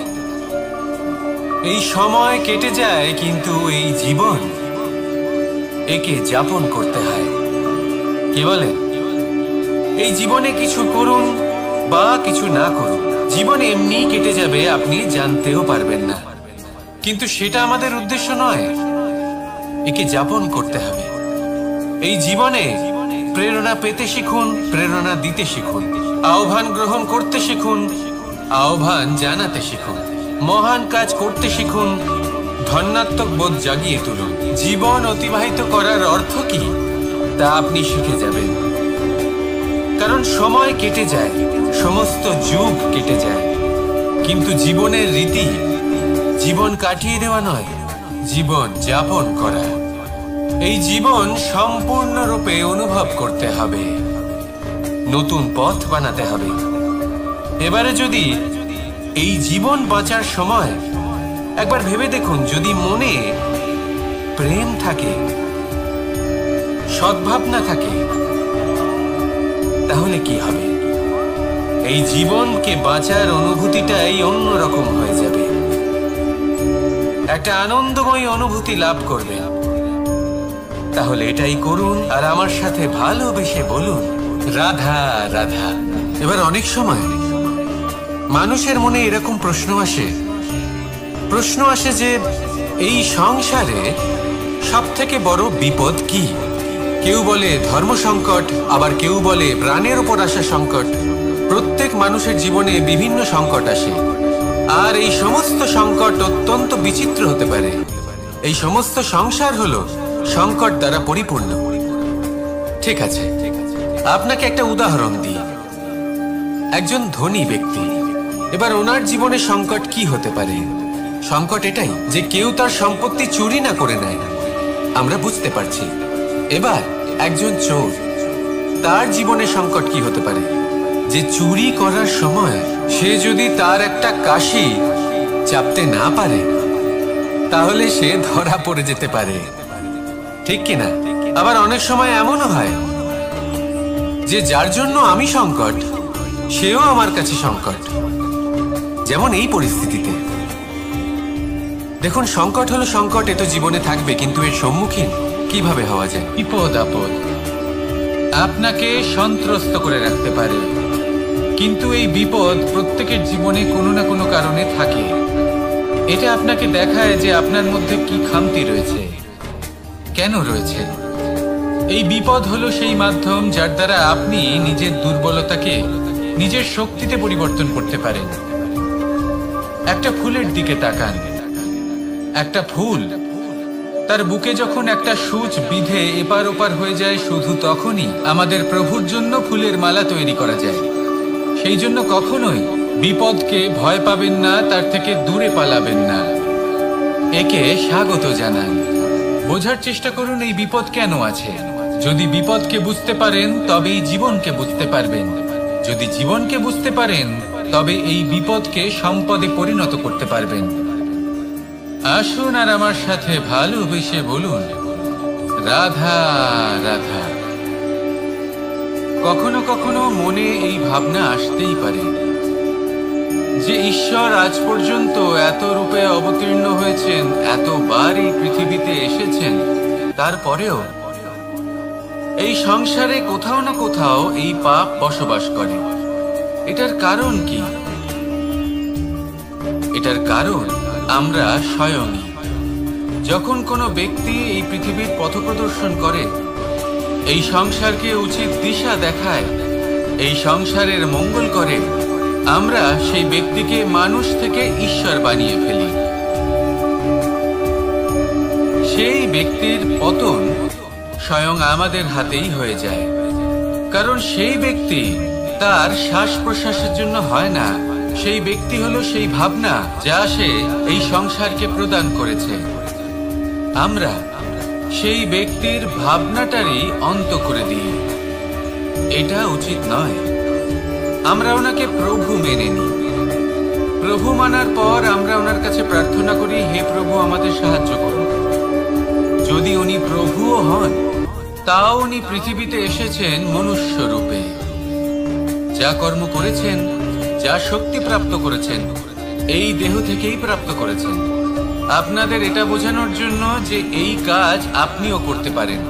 এই সময় কেটে যায়, কিন্তু এই জীবন, একে যাপন করতে হয়। কি বলেন? এই জীবনে কিছু করুন বা কিছু না করুন, জীবন এমনি কেটে যাবে, আপনি জানতেও পারবেন না। কিন্তু সেটা আমাদের উদ্দেশ্য নয়, একে যাপন করতে হবে। এই জীবনে প্রেরণা পেতে শিখুন, প্রেরণা দিতে শিখুন, আহ্বান গ্রহণ করতে শিখুন, আহ্বান জানাতে শিখুন, মহান কাজ করতে শিখুন, ধন্যাত্মক বোধ জাগিয়ে তুলুন। জীবন অতিবাহিত করার অর্থ কি তা আপনি শিখে যাবেন। কারণ সময় কেটে যায়, সমস্ত যুগ কেটে যায়, কিন্তু জীবনের রীতি জীবন কাটিয়ে দেওয়া নয়, জীবন যাপন করা। এই জীবন সম্পূর্ণরূপে অনুভব করতে হবে, নতুন পথ বানাতে হবে। এবারে যদি এই জীবন বাঁচার সময় একবার ভেবে দেখুন, যদি মনে প্রেম থাকে, সদ্ভাবনা থাকে, তাহলে কি হবে? এই জীবনকে বাঁচার অনুভূতিটাই অন্যরকম হয়ে যাবে, একটা আনন্দময় অনুভূতি লাভ করবে। তাহলে এটাই করুন আর আমার সাথে ভালোবেসে বলুন রাধা রাধা। এবার অনেক সময় মানুষের মনে এরকম প্রশ্ন আসে যে এই সংসারে সব থেকে বড় বিপদ কি? কেউ বলে ধর্ম সংকট, আবার কেউ বলে প্রাণের উপর আসা সংকট। প্রত্যেক মানুষের জীবনে বিভিন্ন সংকট আসে, আর এই সমস্ত সংকট অত্যন্ত বিচিত্র হতে পারে। এই সমস্ত সংসার হলো সংকট দ্বারা পরিপূর্ণ। ঠিক আছে, আপনাকে একটা উদাহরণ দিই। একজন ধনী ব্যক্তি, এবার ওনার জীবনে সংকট কি হতে পারে? সংকট এটাই যে কেউ তার সম্পত্তি চুরি না করে নেয়, আমরা বুঝতে পারছি। এবার একজন চোর, তার জীবনে সংকট কি হতে পারে? যে চুরি করার সময় সে যদি তার একটা কাশি চাপতে না পারে, তাহলে সে ধরা পড়ে যেতে পারে, ঠিক কিনা? আবার অনেক সময় এমনও হয় যে যার জন্য আমি সংকট, সেও আমার কাছে সংকট। যেমন এই পরিস্থিতিতে দেখুন, সংকট হলো সংকট, এ তো জীবনে থাকবে, কিন্তু এর সম্মুখীন কিভাবে হওয়া যায়? বিপদ আপদ আপনাকে সন্ত্রস্ত করে রাখতে পারে, কিন্তু এই বিপদ প্রত্যেকের জীবনে কোনো না কোনো কারণে থাকে। এটা আপনাকে দেখায় যে আপনার মধ্যে কি খামতি রয়েছে, কেন রয়েছে। এই বিপদ হলো সেই মাধ্যম যার দ্বারা আপনি নিজের দুর্বলতাকে নিজের শক্তিতে পরিবর্তন করতে পারেন। একটা ফুলের দিকে তাকান। একটা ফুল, তার বুকে যখন একটা সূচ বিঁধে এপার ওপার হয়ে যায়, শুধু তখনই আমাদের প্রভুর জন্য ফুলের মালা তৈরি করা যায়। সেই জন্য কখনোই বিপদকে ভয় পাবেন না, তার থেকে দূরে পালাবেন না, একে স্বাগত জানান। বোঝার চেষ্টা করুন এই বিপদ কেন আছে। যদি বিপদকে বুঝতে পারেন তবেই জীবনকে বুঝতে পারবেন। যদি জীবনকে বুঝতে পারেন তবে এই বিপদকে সম্পদে পরিণত করতে পারবেন। আসুন আর আমার সাথে ভালোবেসে বলুন, রাধা রাধা। কখনো কখনো মনে এই ভাবনা আসতেই পারে যে ঈশ্বর আজ পর্যন্ত এত রূপে অবতীর্ণ হয়েছেন, এতবার এই পৃথিবীতে এসেছেন, তারপরেও এই সংসারে কোথাও না কোথাও এই পাপ বসবাস করে। এটার কারণ কি? এটার কারণ আমরা স্বয়ংই। যখন কোনো ব্যক্তি এই পৃথিবীর পথপ্রদর্শন করে, এই সংসারকে উচিত দিশা দেখায়, এই সংসারের মঙ্গল করে, আমরা সেই ব্যক্তিকে মানুষ থেকে ঈশ্বর বানিয়ে ফেলি। সেই ব্যক্তির পতন স্বয়ং আমাদের হাতেই হয়ে যায়, কারণ সেই ব্যক্তি তার শ্বাস প্রশ্বাসের জন্য হয় না। সেই ব্যক্তি হলো সেই ভাবনা যা সে এই সংসারকে প্রদান করেছে। আমরা সেই ব্যক্তির ভাবনাটারই অন্ত করে দিই। এটা উচিত নয়। আমরা ওনাকে প্রভু মেনে নিই। প্রভু মানার পর আমরা ওনার কাছে প্রার্থনা করি, হে প্রভু আমাদের সাহায্য করুন। যদি উনি প্রভুও হন, তাও উনি পৃথিবীতে এসেছেন মনুষ্য রূপে। যা কর্ম করেছেন, যা শক্তি প্রাপ্ত করেছেন, এই দেহ থেকেই প্রাপ্ত করেছেন। আপনাদের এটা বোঝানোর জন্য যে এই কাজ আপনিও করতে পারেন।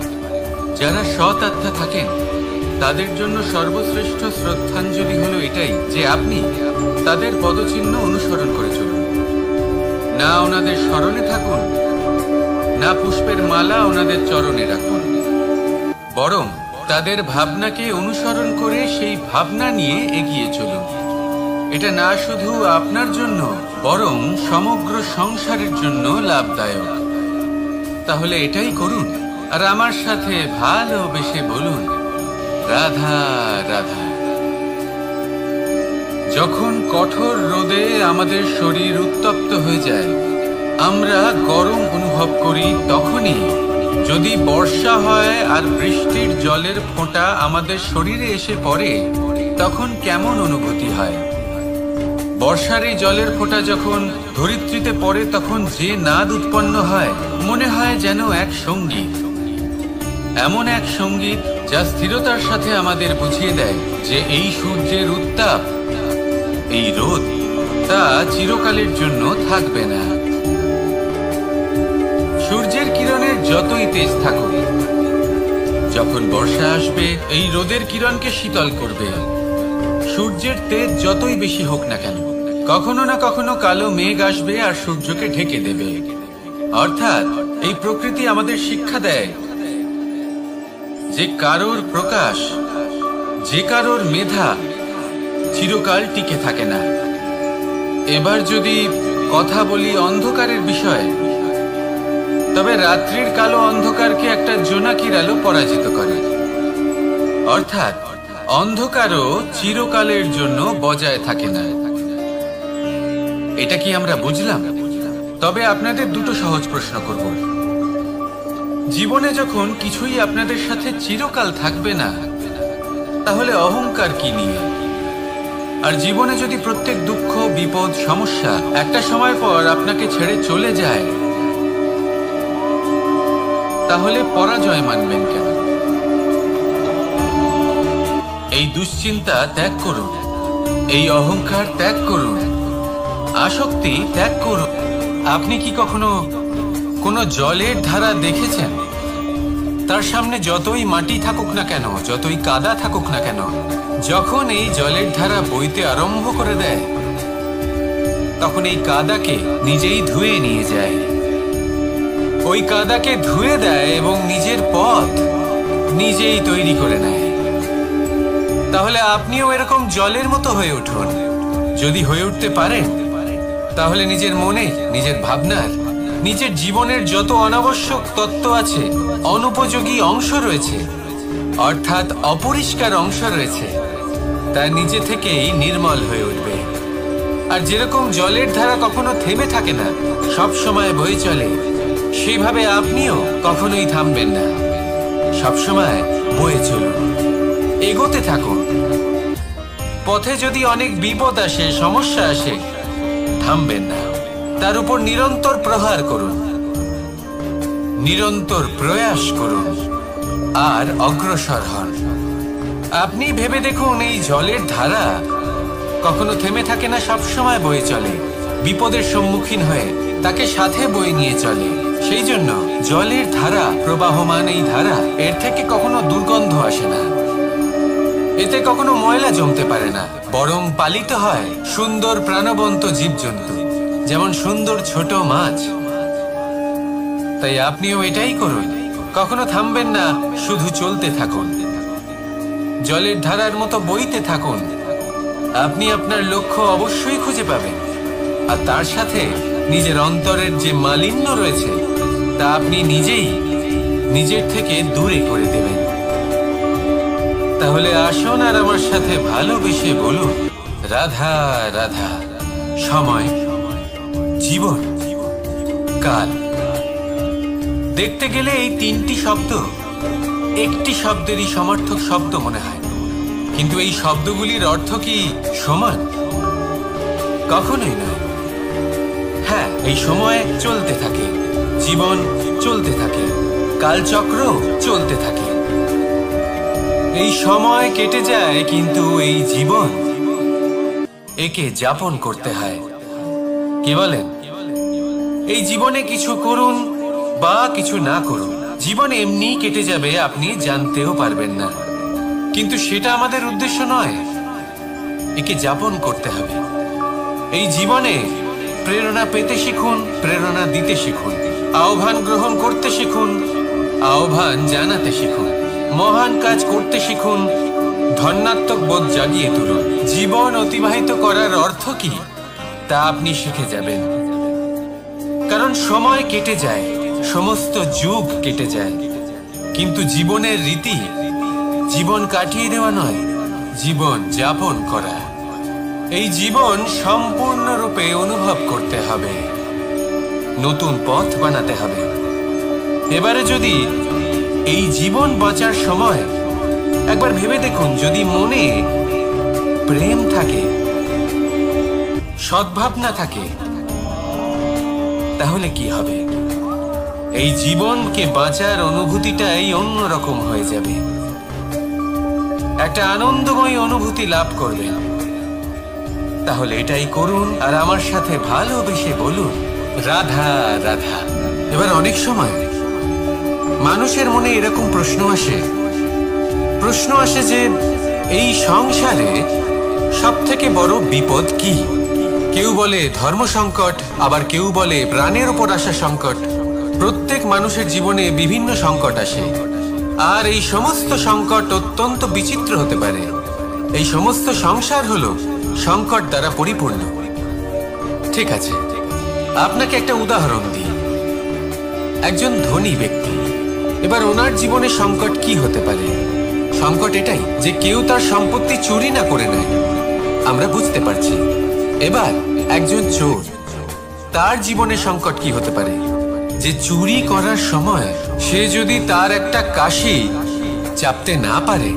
যারা সৎ আত্মা থাকেন, তাদের জন্য সর্বশ্রেষ্ঠ শ্রদ্ধাঞ্জলি হলো এটাই যে আপনি তাদের পদচিহ্ন অনুসরণ করে চলুন। না ওনাদের স্মরণে থাকুন, না পুষ্পের মালা ওনাদের চরণে রাখুন, বরং তাদের ভাবনাকে অনুসরণ করে সেই ভাবনা নিয়ে এগিয়ে চলুন। এটা না শুধু আপনার জন্য, বরং সমগ্র সংসারের জন্য লাভদায়ক। তাহলে এটাই করুন আর আমার সাথে ভালোবেসে বলুন, রাধা রাধা। যখন কঠোর রোদে আমাদের শরীর উত্তপ্ত হয়ে যায়, আমরা গরম অনুভব করি, তখনই যদি বর্ষা হয় আর বৃষ্টির জলের ফোঁটা আমাদের শরীরে এসে পড়ে, তখন কেমন অনুভূতি হয়? বর্ষার এই জলের ফোঁটা যখন ধরিত্রীতে পড়ে, তখন যে নাদ উৎপন্ন হয়, মনে হয় যেন এক সঙ্গীত। এমন এক সঙ্গীত যা স্থিরতার সাথে আমাদের বুঝিয়ে দেয় যে এই সূর্যের উত্তাপ, এই রোদ, তা চিরকালের জন্য থাকবে না। সূর্যের কিরণের যতই তেজ থাকুক, যখন বর্ষা আসবে এই রোদের কিরণকে শীতল করবে। সূর্যের তেজ যতই বেশি হোক না কেন, কখনো না কখনো কালো মেঘ আসবে আর সূর্যকে ঢেকে দেবে। অর্থাৎ এই প্রকৃতি আমাদের শিক্ষা দেয় যে কারোর প্রকাশ, যে কারোর মেধা চিরকাল টিকে থাকে না। এবার যদি কথা বলি অন্ধকারের বিষয়ে, তবে রাত্রির কালো অন্ধকারকে একটা জোনাকির আলো পরাজিত করে। অর্থাৎ অন্ধকারও চিরকালের জন্য বজায় থাকে না। এটা কি আমরা বুঝলাম? তবে আপনাদের দুটো সহজ প্রশ্ন করব। জীবনে যখন কিছুই আপনাদের সাথে চিরকাল থাকবে না, তাহলে অহংকার কি নিয়ে? আর জীবনে যদি প্রত্যেক দুঃখ, বিপদ, সমস্যা একটা সময় পর আপনাকে ছেড়ে চলে যায়, তাহলে পরাজয় মানবেন কেন? এই দুশ্চিন্তা ত্যাগ করুন, এই অহংকার ত্যাগ করুন, আসক্তি ত্যাগ করুন। আপনি কি কখনো কোনো জলের ধারা দেখেছেন? তার সামনে যতই মাটি থাকুক না কেন, যতই কাদা থাকুক না কেন, যখন এই জলের ধারা বইতে আরম্ভ করে দেয়, তখন এই কাদাকে নিজেই ধুয়ে নিয়ে যায়। ওই কাদাকে ধুয়ে দেয় এবং নিজের পথ নিজেই তৈরি করে নেয়। তাহলে আপনিও এরকম জলের মতো হয়ে উঠুন। যদি হয়ে উঠতে পারেন, তাহলে নিজের মনে, নিজের ভাবনার, নিজের জীবনের যত অনাবশ্যক তত্ত্ব আছে, অনুপযোগী অংশ রয়েছে, অর্থাৎ অপরিষ্কার অংশ রয়েছে, তা নিজে থেকেই নির্মল হয়ে উঠবে। আর যেরকম জলের ধারা কখনো থেমে থাকে না, সব সময় বয়ে চলে, সেইভাবে আপনিও কখনোই থামবেন না। সবসময় বয়ে চলুন, এগোতে থাকুন। পথে যদি অনেক বিপদ আসে, সমস্যা আসে, থামবেন না। তার উপর নিরন্তর প্রহার করুন, নিরন্তর প্রয়াস করুন আর অগ্রসর হন। আপনি ভেবে দেখুন, এই জলের ধারা কখনো থেমে থাকে না, সবসময় বয়ে চলে। বিপদের সম্মুখীন হয়ে তাকে সাথে বয়ে নিয়ে চলে। সেই জন্য জলের ধারা, প্রবাহমান এই ধারা, এর থেকে কখনো দুর্গন্ধ আসে না, এতে কখনো ময়লা জমতে পারে না, বরং পালিত হয় সুন্দর প্রাণবন্ত জীবজন্তু, যেমন সুন্দর ছোট মাছ। তাই আপনিও এটাই করুন, কখনো থামবেন না, শুধু চলতে থাকুন, জলের ধারার মতো বইতে থাকুন। আপনি আপনার লক্ষ্য অবশ্যই খুঁজে পাবেন, আর তার সাথে নিজের অন্তরের যে মালিন্য রয়েছে, তা আপনি নিজেই নিজের থেকে দূরে করে দেবেন। তাহলে আসুন আর আমার সাথে ভালোবেসে বলুন, রাধা রাধা। সময়, জীবন, কাল। দেখতে গেলে এই তিনটি শব্দ একটি শব্দেরই সমার্থক শব্দ মনে হয়, কিন্তু এই শব্দগুলির অর্থ কি সমান? কখনোই নয়। হ্যাঁ, এই সময় চলতে থাকে, জীবন চলতে থাকে, কালচক্র চলতে থাকে। এই সময় কেটে যায়, কিন্তু এই জীবন, একে যাপন করতে হয়। কি বলেন? এই জীবনে কিছু করুন বা কিছু না করুন, জীবন এমনি কেটে যাবে, আপনি জানতেও পারবেন না। কিন্তু সেটা আমাদের উদ্দেশ্য নয়, একে যাপন করতে হবে। এই জীবনে প্রেরণা পেতে শিখুন, প্রেরণা দিতে শিখুন, আহ্বান গ্রহণ করতে শিখুন, আহ্বান জানাতে শিখুন, মহান কাজ করতে শিখুন, ধন্যাত্মক বোধ জাগিয়ে তুলুন। জীবন অতিবাহিত করার অর্থ কি, তা আপনি শিখে যাবেন। কারণ সময় কেটে যায়, সমস্ত যুগ কেটে যায়, কিন্তু জীবনের রীতি জীবন কাটিয়ে দেওয়া নয়, জীবন যাপন করা। এই জীবন সম্পূর্ণরূপে অনুভব করতে হবে, নতুন পথ বানাতে হবে। এবারে যদি এই জীবন বাঁচার সময় একবার ভেবে দেখুন, যদি মনে প্রেম থাকে, সদ্ভাবনা থাকে, তাহলে কি হবে? এই জীবনকে বাঁচার অনুভূতিটাই অন্যরকম হয়ে যাবে, একটা আনন্দময় অনুভূতি লাভ করবেন। তাহলে এটাই করুন আর আমার সাথে ভালোবেসে বলুন, রাধা রাধা। এবার অনেক সময় মানুষের মনে এরকম প্রশ্ন আসে যে এই সংসারে সব থেকে বড় বিপদ কি? কেউ বলে ধর্ম সংকট, আবার কেউ বলে প্রাণের উপর আসা সংকট। প্রত্যেক মানুষের জীবনে বিভিন্ন সংকট আসে, আর এই সমস্ত সংকট অত্যন্ত বিচিত্র হতে পারে। এই সমস্ত সংসার হলো সংকট দ্বারা পরিপূর্ণ। ঠিক আছে, আপনাকে একটা উদাহরণ দিই। একজন ধনী ব্যক্তি, এবার ওনার জীবনে সংকট কি হতে পারে? সংকট এটাই যে কেউ তার সম্পত্তি চুরি না করে নেয়, আমরা বুঝতে পারছি। এবার একজন চোর, তার জীবনে সংকট কি হতে পারে? যে চুরি করার সময় সে যদি তার একটা কাশি চাপতে না পারে,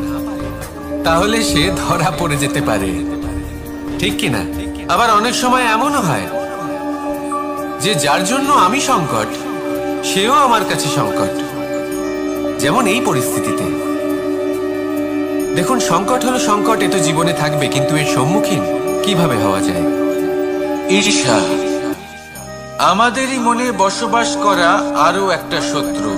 তাহলে সে ধরা পড়ে যেতে পারে, ঠিক কিনা? আবার অনেক সময় এমনও হয় যে যার জন্য আমি সংকট, সেও আমার কাছে সংকট। যেমন এই পরিস্থিতিতে দেখুন, সংকট হলো সংকট, এ তো জীবনে থাকবে, কিন্তু এর সম্মুখীন কিভাবে হওয়া যায়? ঈর্ষা আমাদেরই মনে বসবাস করা আরো একটা শত্রু।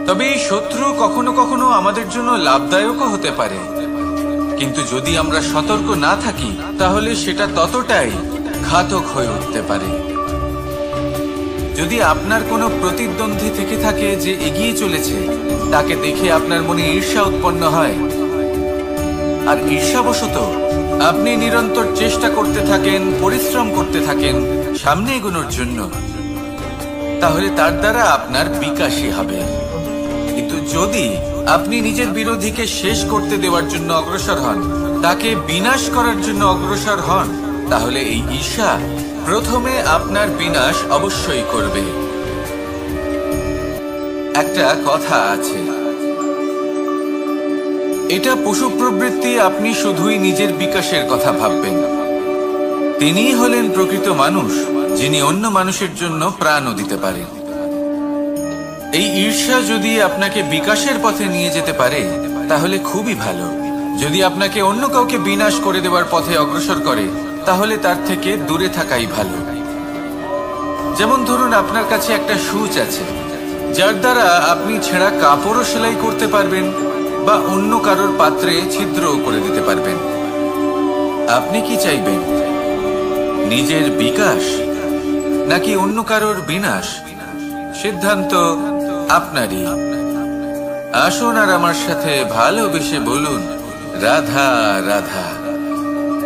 তবে এই শত্রু কখনো কখনো আমাদের জন্য লাভদায়কও হতে পারে, কিন্তু যদি আমরা সতর্ক না থাকি তাহলে সেটা ততটাই ঘাতক হয়ে উঠতে পারে। যদি আপনার কোনো প্রতিদ্বন্দ্বী থেকে থাকে যে এগিয়ে চলেছে, তাকে দেখে আপনার মনে ঈর্ষা উৎপন্ন হয়, আর ঈর্ষাবশত আপনি নিরন্তর চেষ্টা করতে থাকেন, পরিশ্রম করতে থাকেন সামনে এগোনোর জন্য, তাহলে তার দ্বারা আপনার বিকাশই হবে। কিন্তু যদি আপনি নিজের বিরোধীকে শেষ করতে দেওয়ার জন্য অগ্রসর হন, তাকে বিনাশ করার জন্য অগ্রসর হন, তাহলে এই ঈর্ষা প্রথমে আপনার বিনাশ অবশ্যই করবে। একটা কথা আছে, এটা পশু প্রবৃত্তি, আপনি শুধুই নিজের বিকাশের কথা ভাববেন। তিনিই হলেন প্রকৃত মানুষ, যিনি অন্য মানুষের জন্য প্রাণও দিতে পারেন। এই ঈর্ষা যদি আপনাকে বিকাশের পথে নিয়ে যেতে পারে তাহলে খুবই ভালো। যদি আপনাকে অন্য কাউকে বিনাশ করে দেওয়ার পথে অগ্রসর করে, তাহলে তার থেকে দূরে থাকাই ভালো। যেমন ধরুন, আপনার কাছে একটা সূচ আছে, যার দ্বারা আপনি ছেঁড়া কাপড়ও সেলাই করতে পারবেন বা অন্য কারোর পাত্রে ছিদ্রও করে দিতে পারবেন। আপনি কি চাইবেন, নিজের বিকাশ নাকি অন্য কারোর বিনাশ? সিদ্ধান্ত আপনারই। আসুন আর আমার সাথে ভালোবেসে বলুন, রাধা রাধা।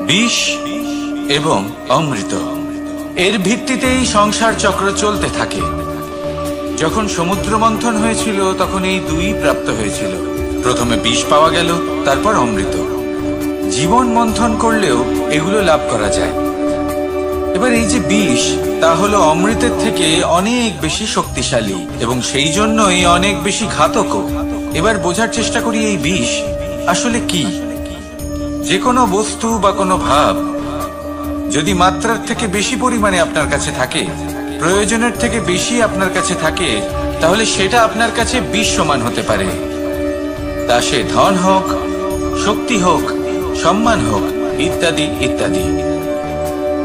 বিষ এবং অমৃত, এর ভিত্তিতেই সংসার চক্র চলতে থাকে। যখন সমুদ্র মন্থন হয়েছিল তখন এই দুই প্রাপ্ত হয়েছিল। প্রথমে বিষ পাওয়া গেল, তারপর অমৃত। জীবন মন্থন করলেও এগুলো লাভ করা যায়। এবার এই যে বিষ, তা হলো অমৃতের থেকে অনেক বেশি শক্তিশালী এবং সেই জন্যই অনেক বেশি ঘাতকও। এবার বোঝার চেষ্টা করি এই বিষ আসলে কি। যে কোনো বস্তু বা কোনো ভাব যদি মাত্রার থেকে বেশি পরিমাণে আপনার কাছে থাকে, প্রয়োজনের থেকে বেশি আপনার কাছে থাকে, তাহলে সেটা আপনার কাছে বিষ সমান হতে পারে। তা সে ধন হোক, শক্তি হোক, সম্মান হোক, ইত্যাদি ইত্যাদি।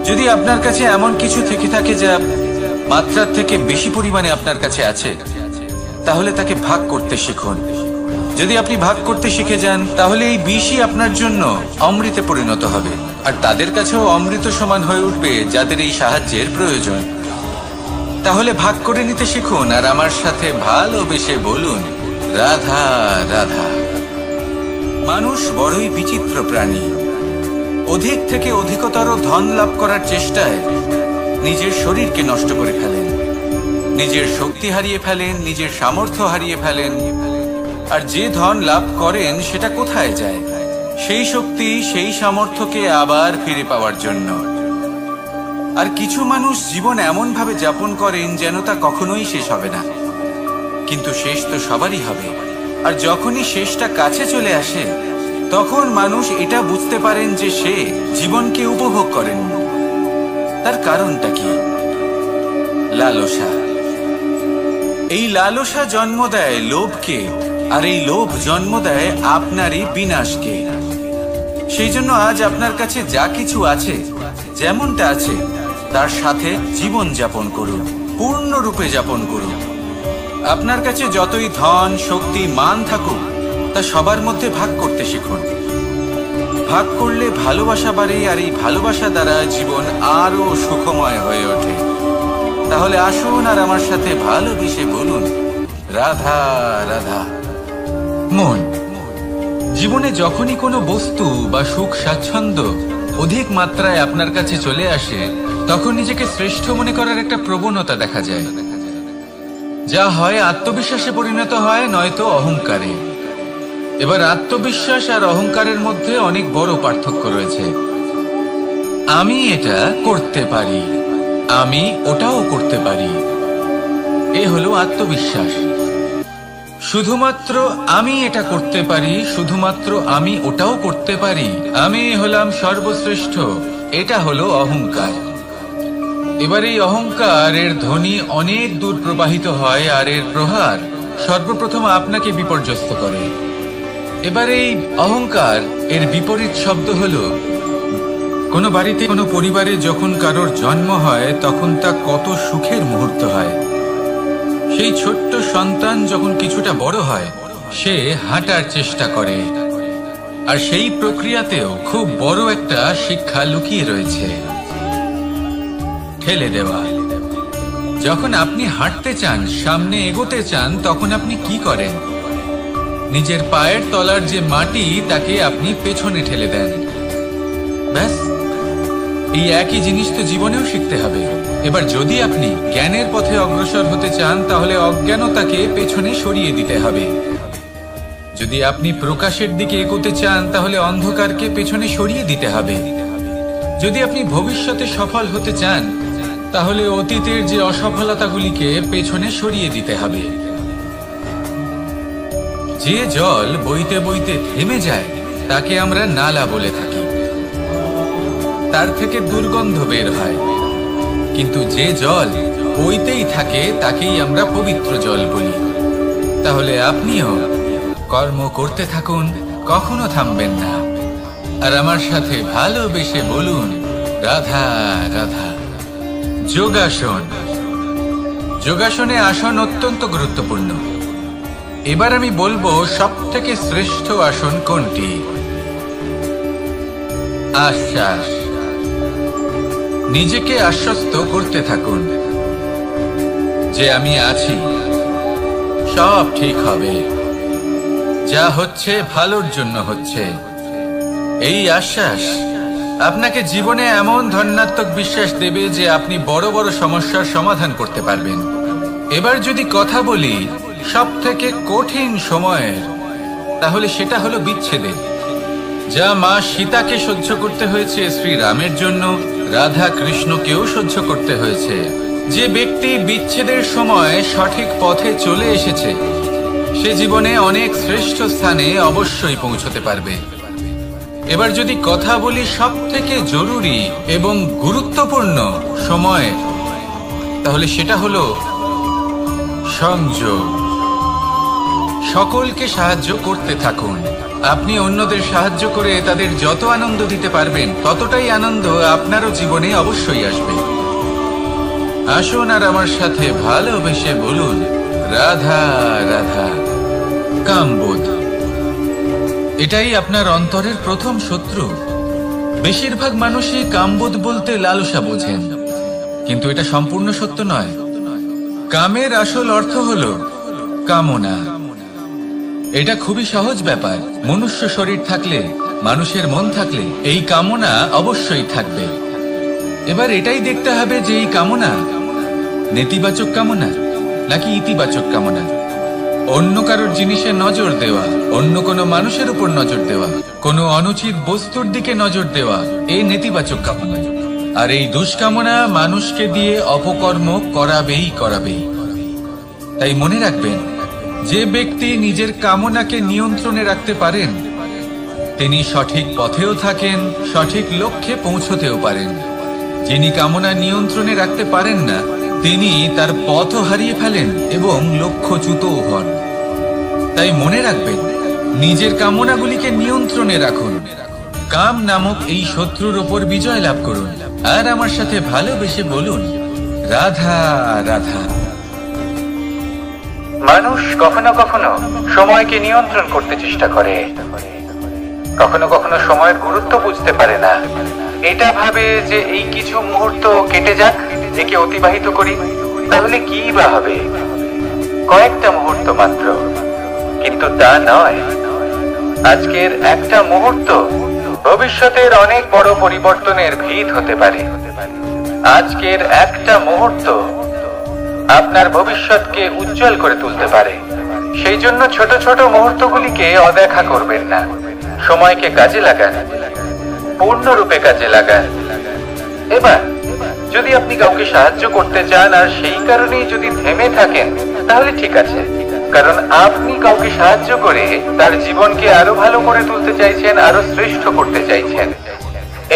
যদি আপনার কাছে এমন কিছু থেকে থাকে যা মাত্রার থেকে বেশি পরিমাণে আপনার কাছে আছে, তাহলে তাকে ভাগ করতে শিখুন। যদি আপনি ভাগ করতে শিখে যান, তাহলে এই বিষই আপনার জন্য অমৃতে পরিণত হবে, আর তাদের কাছেও অমৃত সমান হয়ে উঠবে যাদের এই সাহায্যের প্রয়োজন। তাহলে ভাগ করে নিতে শিখুন আর আমার সাথে ভালোবেসে বলুন, রাধা রাধা। মানুষ বড়ই বিচিত্র প্রাণী। অধিক থেকে অধিকতর ধন লাভ করার চেষ্টায় নিজের শরীরকে নষ্ট করে ফেলেন, নিজের শক্তি হারিয়ে ফেলেন, নিজের সামর্থ্য হারিয়ে ফেলেন। আর যে ধন লাভ করেন সেটা কোথায় যায়? সেই শক্তি, সেই সামর্থ্যকে আবার ফিরে পাওয়ার জন্য। আর কিছু মানুষ জীবন এমন ভাবে যাপন করেন যেন তা কখনোই শেষ হবে না, কিন্তু শেষ তো সবারই হবে। আর যখনই শেষটা কাছে চলে আসে, তখন মানুষ এটা বুঝতে পারেন যে সে জীবনকে উপভোগ করেন। তার কারণটা কি? লালসা। এই লালসা জন্ম দেয় লোভকে, আর এই লোভ জন্ম দেয় আপনারই বিনাশকে। সেই জন্য আজ আপনার কাছে যা কিছু আছে, যেমনটা আছে, তার সাথে জীবন যাপন করুন, পূর্ণরূপে যাপন করুন। আপনার কাছে যতই ধন, শক্তি, মান থাকুক, তা সবার মধ্যে ভাগ করতে শিখুন। ভাগ করলে ভালোবাসা বাড়ে, আর এই ভালোবাসা দ্বারা জীবন আরো সুখময় হয়ে ওঠে। তাহলে আসুন আর আমার সাথে ভালোবেসে বলুন, রাধা রাধা। মন, জীবনে যখনই কোনো বস্তু বা সুখ স্বাচ্ছন্দ্য অধিক মাত্রায় আপনার কাছে চলে আসে, তখন নিজেকে শ্রেষ্ঠ মনে করার একটা প্রবণতা দেখা যায়, যা হয় আত্মবিশ্বাসে পরিণত হয়, নয়তো অহংকারে। এবার আত্মবিশ্বাস আর অহংকারের মধ্যে অনেক বড় পার্থক্য রয়েছে। আমি এটা করতে পারি, আমি ওটাও করতে পারি, এ হলো আত্মবিশ্বাস। শুধুমাত্র আমি এটা করতে পারি, শুধুমাত্র আমি ওটাও করতে পারি, আমি হলাম সর্বশ্রেষ্ঠ, এটা হলো অহংকার। এবার এই অহংকারের ধ্বনি অনেক দূর প্রবাহিত হয়, আর এর প্রহার সর্বপ্রথম আপনাকে বিপর্যস্ত করে। এবার এই অহংকার এর বিপরীত শব্দ হলো, কোনো বাড়িতে কোনো পরিবারে যখন কারোর জন্ম হয়, তখন তা কত সুখের মুহূর্ত হয়। সেই ছোট্ট সন্তান যখন কিছুটা বড় হয়, সে হাঁটার চেষ্টা করে, আর সেই প্রক্রিয়াতেও খুব বড় একটা শিক্ষা লুকিয়ে রয়েছে, ঠেলে দেওয়া। যখন আপনি হাঁটতে চান, সামনে এগোতে চান, তখন আপনি কি করেন? নিজের পায়ের তলার যে মাটি, তাকে আপনি পেছনে ঠেলে দেন। ব্যাস, এই একই জিনিস তো জীবনেও শিখতে হবে। এবার যদি আপনি জ্ঞানের পথে অগ্রসর হতে চান, তাহলে অজ্ঞানতাকে পেছনে সরিয়ে দিতে হবে। যদি আপনি প্রকাশের দিকে এগোতে চান, তাহলে অন্ধকারকে পেছনে সরিয়ে দিতে হবে। যদি আপনি ভবিষ্যতে সফল হতে চান, তাহলে অতীতের যে অসফলতাগুলিকে পেছনে সরিয়ে দিতে হবে। যে জল বইতে বইতে থেমে যায়, তাকে আমরা নালা বলে থাকি, তার থেকে দুর্গন্ধ বের হয়। কিন্তু যে জল বইতেই থাকে, তাকেই আমরা পবিত্র জল বলি। তাহলে আপনিও কর্ম করতে থাকুন, কখনো থামবেন না, আর আমার সাথে ভালোবেসে বলুন, রাধা রাধা। যোগাসন, যোগাসনে আসন অত্যন্ত গুরুত্বপূর্ণ। এবার আমি বলবো সবথেকে শ্রেষ্ঠ আসন কোনটি। আশ্বাস, নিজেকে আশ্বস্ত করতে থাকুন যে আমি আছি, সব ঠিক হবে, যা হচ্ছে ভালোর জন্য হচ্ছে। এই আশ্বাস আপনাকে জীবনে এমন ধনাত্মক বিশ্বাস দেবে যে আপনি বড় বড় সমস্যার সমাধান করতে পারবেন। এবার যদি কথা বলি সবথেকে কঠিন সময়ের, তাহলে সেটা হলো বিচ্ছেদের। যা মা সীতাকে সহ্য করতে হয়েছে শ্রীরামের জন্য, রাধা কৃষ্ণকেও সহ্য করতে হয়েছে। যে ব্যক্তি বিচ্ছেদের সময় সঠিক পথে চলে এসেছে, সে জীবনে অনেক শ্রেষ্ঠ স্থানে অবশ্যই পৌঁছতে পারবে। এবার যদি কথা বলি সবথেকে জরুরি এবং গুরুত্বপূর্ণ সময়, তাহলে সেটা হলো সংযোগ। সকলকে সাহায্য করতে থাকুন। আপনি অন্যদের সাহায্য করে তাদের যত আনন্দ দিতে পারবেন, ততটাই আনন্দ আপনারও জীবনে অবশ্যই আসবে। আসুন আর আমার সাথে ভালোবেসে বলুন, রাধা রাধা। কামবোধ, এটাই আপনার অন্তরের প্রথম শত্রু। বেশিরভাগ মানুষই কামবোধ বলতে লালসা বোঝেন, কিন্তু এটা সম্পূর্ণ সত্য নয়। কামের আসল অর্থ হলো কামনা। এটা খুবই সহজ ব্যাপার। মনুষ্য শরীর থাকলে, মানুষের মন থাকলে, এই কামনা অবশ্যই থাকবে। এবার এটাই দেখতে হবে যে এই কামনা নেতিবাচক কামনা নাকি ইতিবাচক কামনা। অন্য কারোর জিনিসে নজর দেওয়া, অন্য কোনো মানুষের উপর নজর দেওয়া, কোনো অনুচিত বস্তুর দিকে নজর দেওয়া, এই নেতিবাচক কামনা। আর এই দুষ্কামনা মানুষকে দিয়ে অপকর্ম করাবেই করাবে। তাই মনে রাখবেন, যে ব্যক্তি নিজের কামনাকে নিয়ন্ত্রণে রাখতে পারেন, তিনি সঠিক পথেও থাকেন, সঠিক লক্ষ্যে পৌঁছতেও পারেন। যিনি কামনা নিয়ন্ত্রণে রাখতে পারেন না, তিনি তার পথও হারিয়ে ফেলেন এবং লক্ষ্যচ্যুতও হন। তাই মনে রাখবেন, নিজের কামনাগুলিকে নিয়ন্ত্রণে রাখুন। কাম নামক এই শত্রুর ওপর বিজয় লাভ করুন, আর আমার সাথে ভালোবেসে বলুন, রাধা রাধা। মানুষ কখনো কখনো সময়কে নিয়ন্ত্রণ করতে চেষ্টা করে, কখনো কখনো সময়ের গুরুত্ব বুঝতে পারে না। এটা ভাবে যে এই কিছু মুহূর্ত কেটে যাক, একে অতিবাহিত করি, তাহলে কি বা হবে। কয়েকটা মুহূর্ত মাত্র, কিন্তু তা নয়। আজকের একটা মুহূর্ত ভবিষ্যতের অনেক বড় পরিবর্তনের ভিত হতে পারে। আজকের একটা মুহূর্ত আপনার ভবিষ্যৎকে উজ্জ্বল করে তুলতে পারে। সেই জন্য ছোট ছোট মুহূর্তগুলিকে অদেখা করবেন না। সময়কে কাজে লাগান, পূর্ণরূপে কাজে লাগান। এবার যদি আপনি কাউকে সাহায্য করতে চান আর সেই কারণেই যদি থেমে থাকেন, তাহলে ঠিক আছে, কারণ আপনি কাউকে সাহায্য করে তার জীবনকে আরো ভালো করে তুলতে চাইছেন, আরো শ্রেষ্ঠ করতে চাইছেন।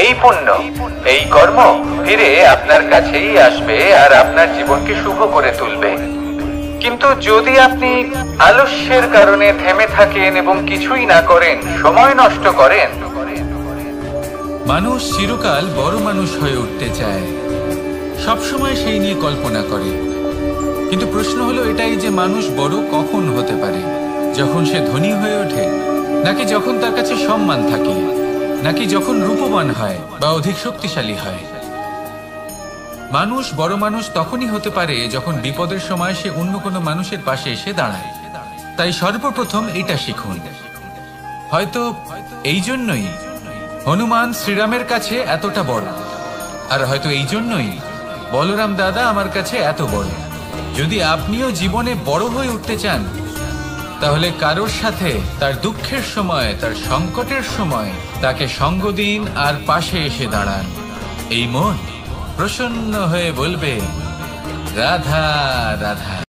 এই পুণ্য, এই কর্ম ফিরে আপনার কাছেই আসবে আর আপনার জীবনকে শুভ করে তুলবে। কিন্তু যদি আপনি আলস্যের কারণে থেমে থাকেন এবং কিছুই না করেন, সময় নষ্ট করেন, মানুষ চিরকাল বড় মানুষ হয়ে উঠতে চায়, সবসময় সেই নিয়ে কল্পনা করে। কিন্তু প্রশ্ন হলো এটাই যে মানুষ বড় কখন হতে পারে? যখন সে ধনী হয়ে ওঠে, নাকি যখন তার কাছে সম্মান থাকে, নাকি যখন রূপবান হয় বা অধিক শক্তিশালী হয়? মানুষ বড় মানুষ তখনই হতে পারে যখন বিপদের সময় সে অন্য কোনো মানুষের পাশে এসে দাঁড়ায়। তাই সর্বপ্রথম এটা শিখুন। হয়তো এই জন্যই হনুমান শ্রীরামের কাছে এতটা বড়, আর হয়তো এই জন্যই বলরাম দাদা আমার কাছে এত বড়। যদি আপনিও জীবনে বড় হয়ে উঠতে চান, তাহলে কারোর সাথে তার দুঃখের সময়, তার সংকটের সময় তাকে সঙ্গ দিন আর পাশে এসে দাঁড়ান। এই মন প্রসন্ন হয়ে বলবে, রাধা রাধা।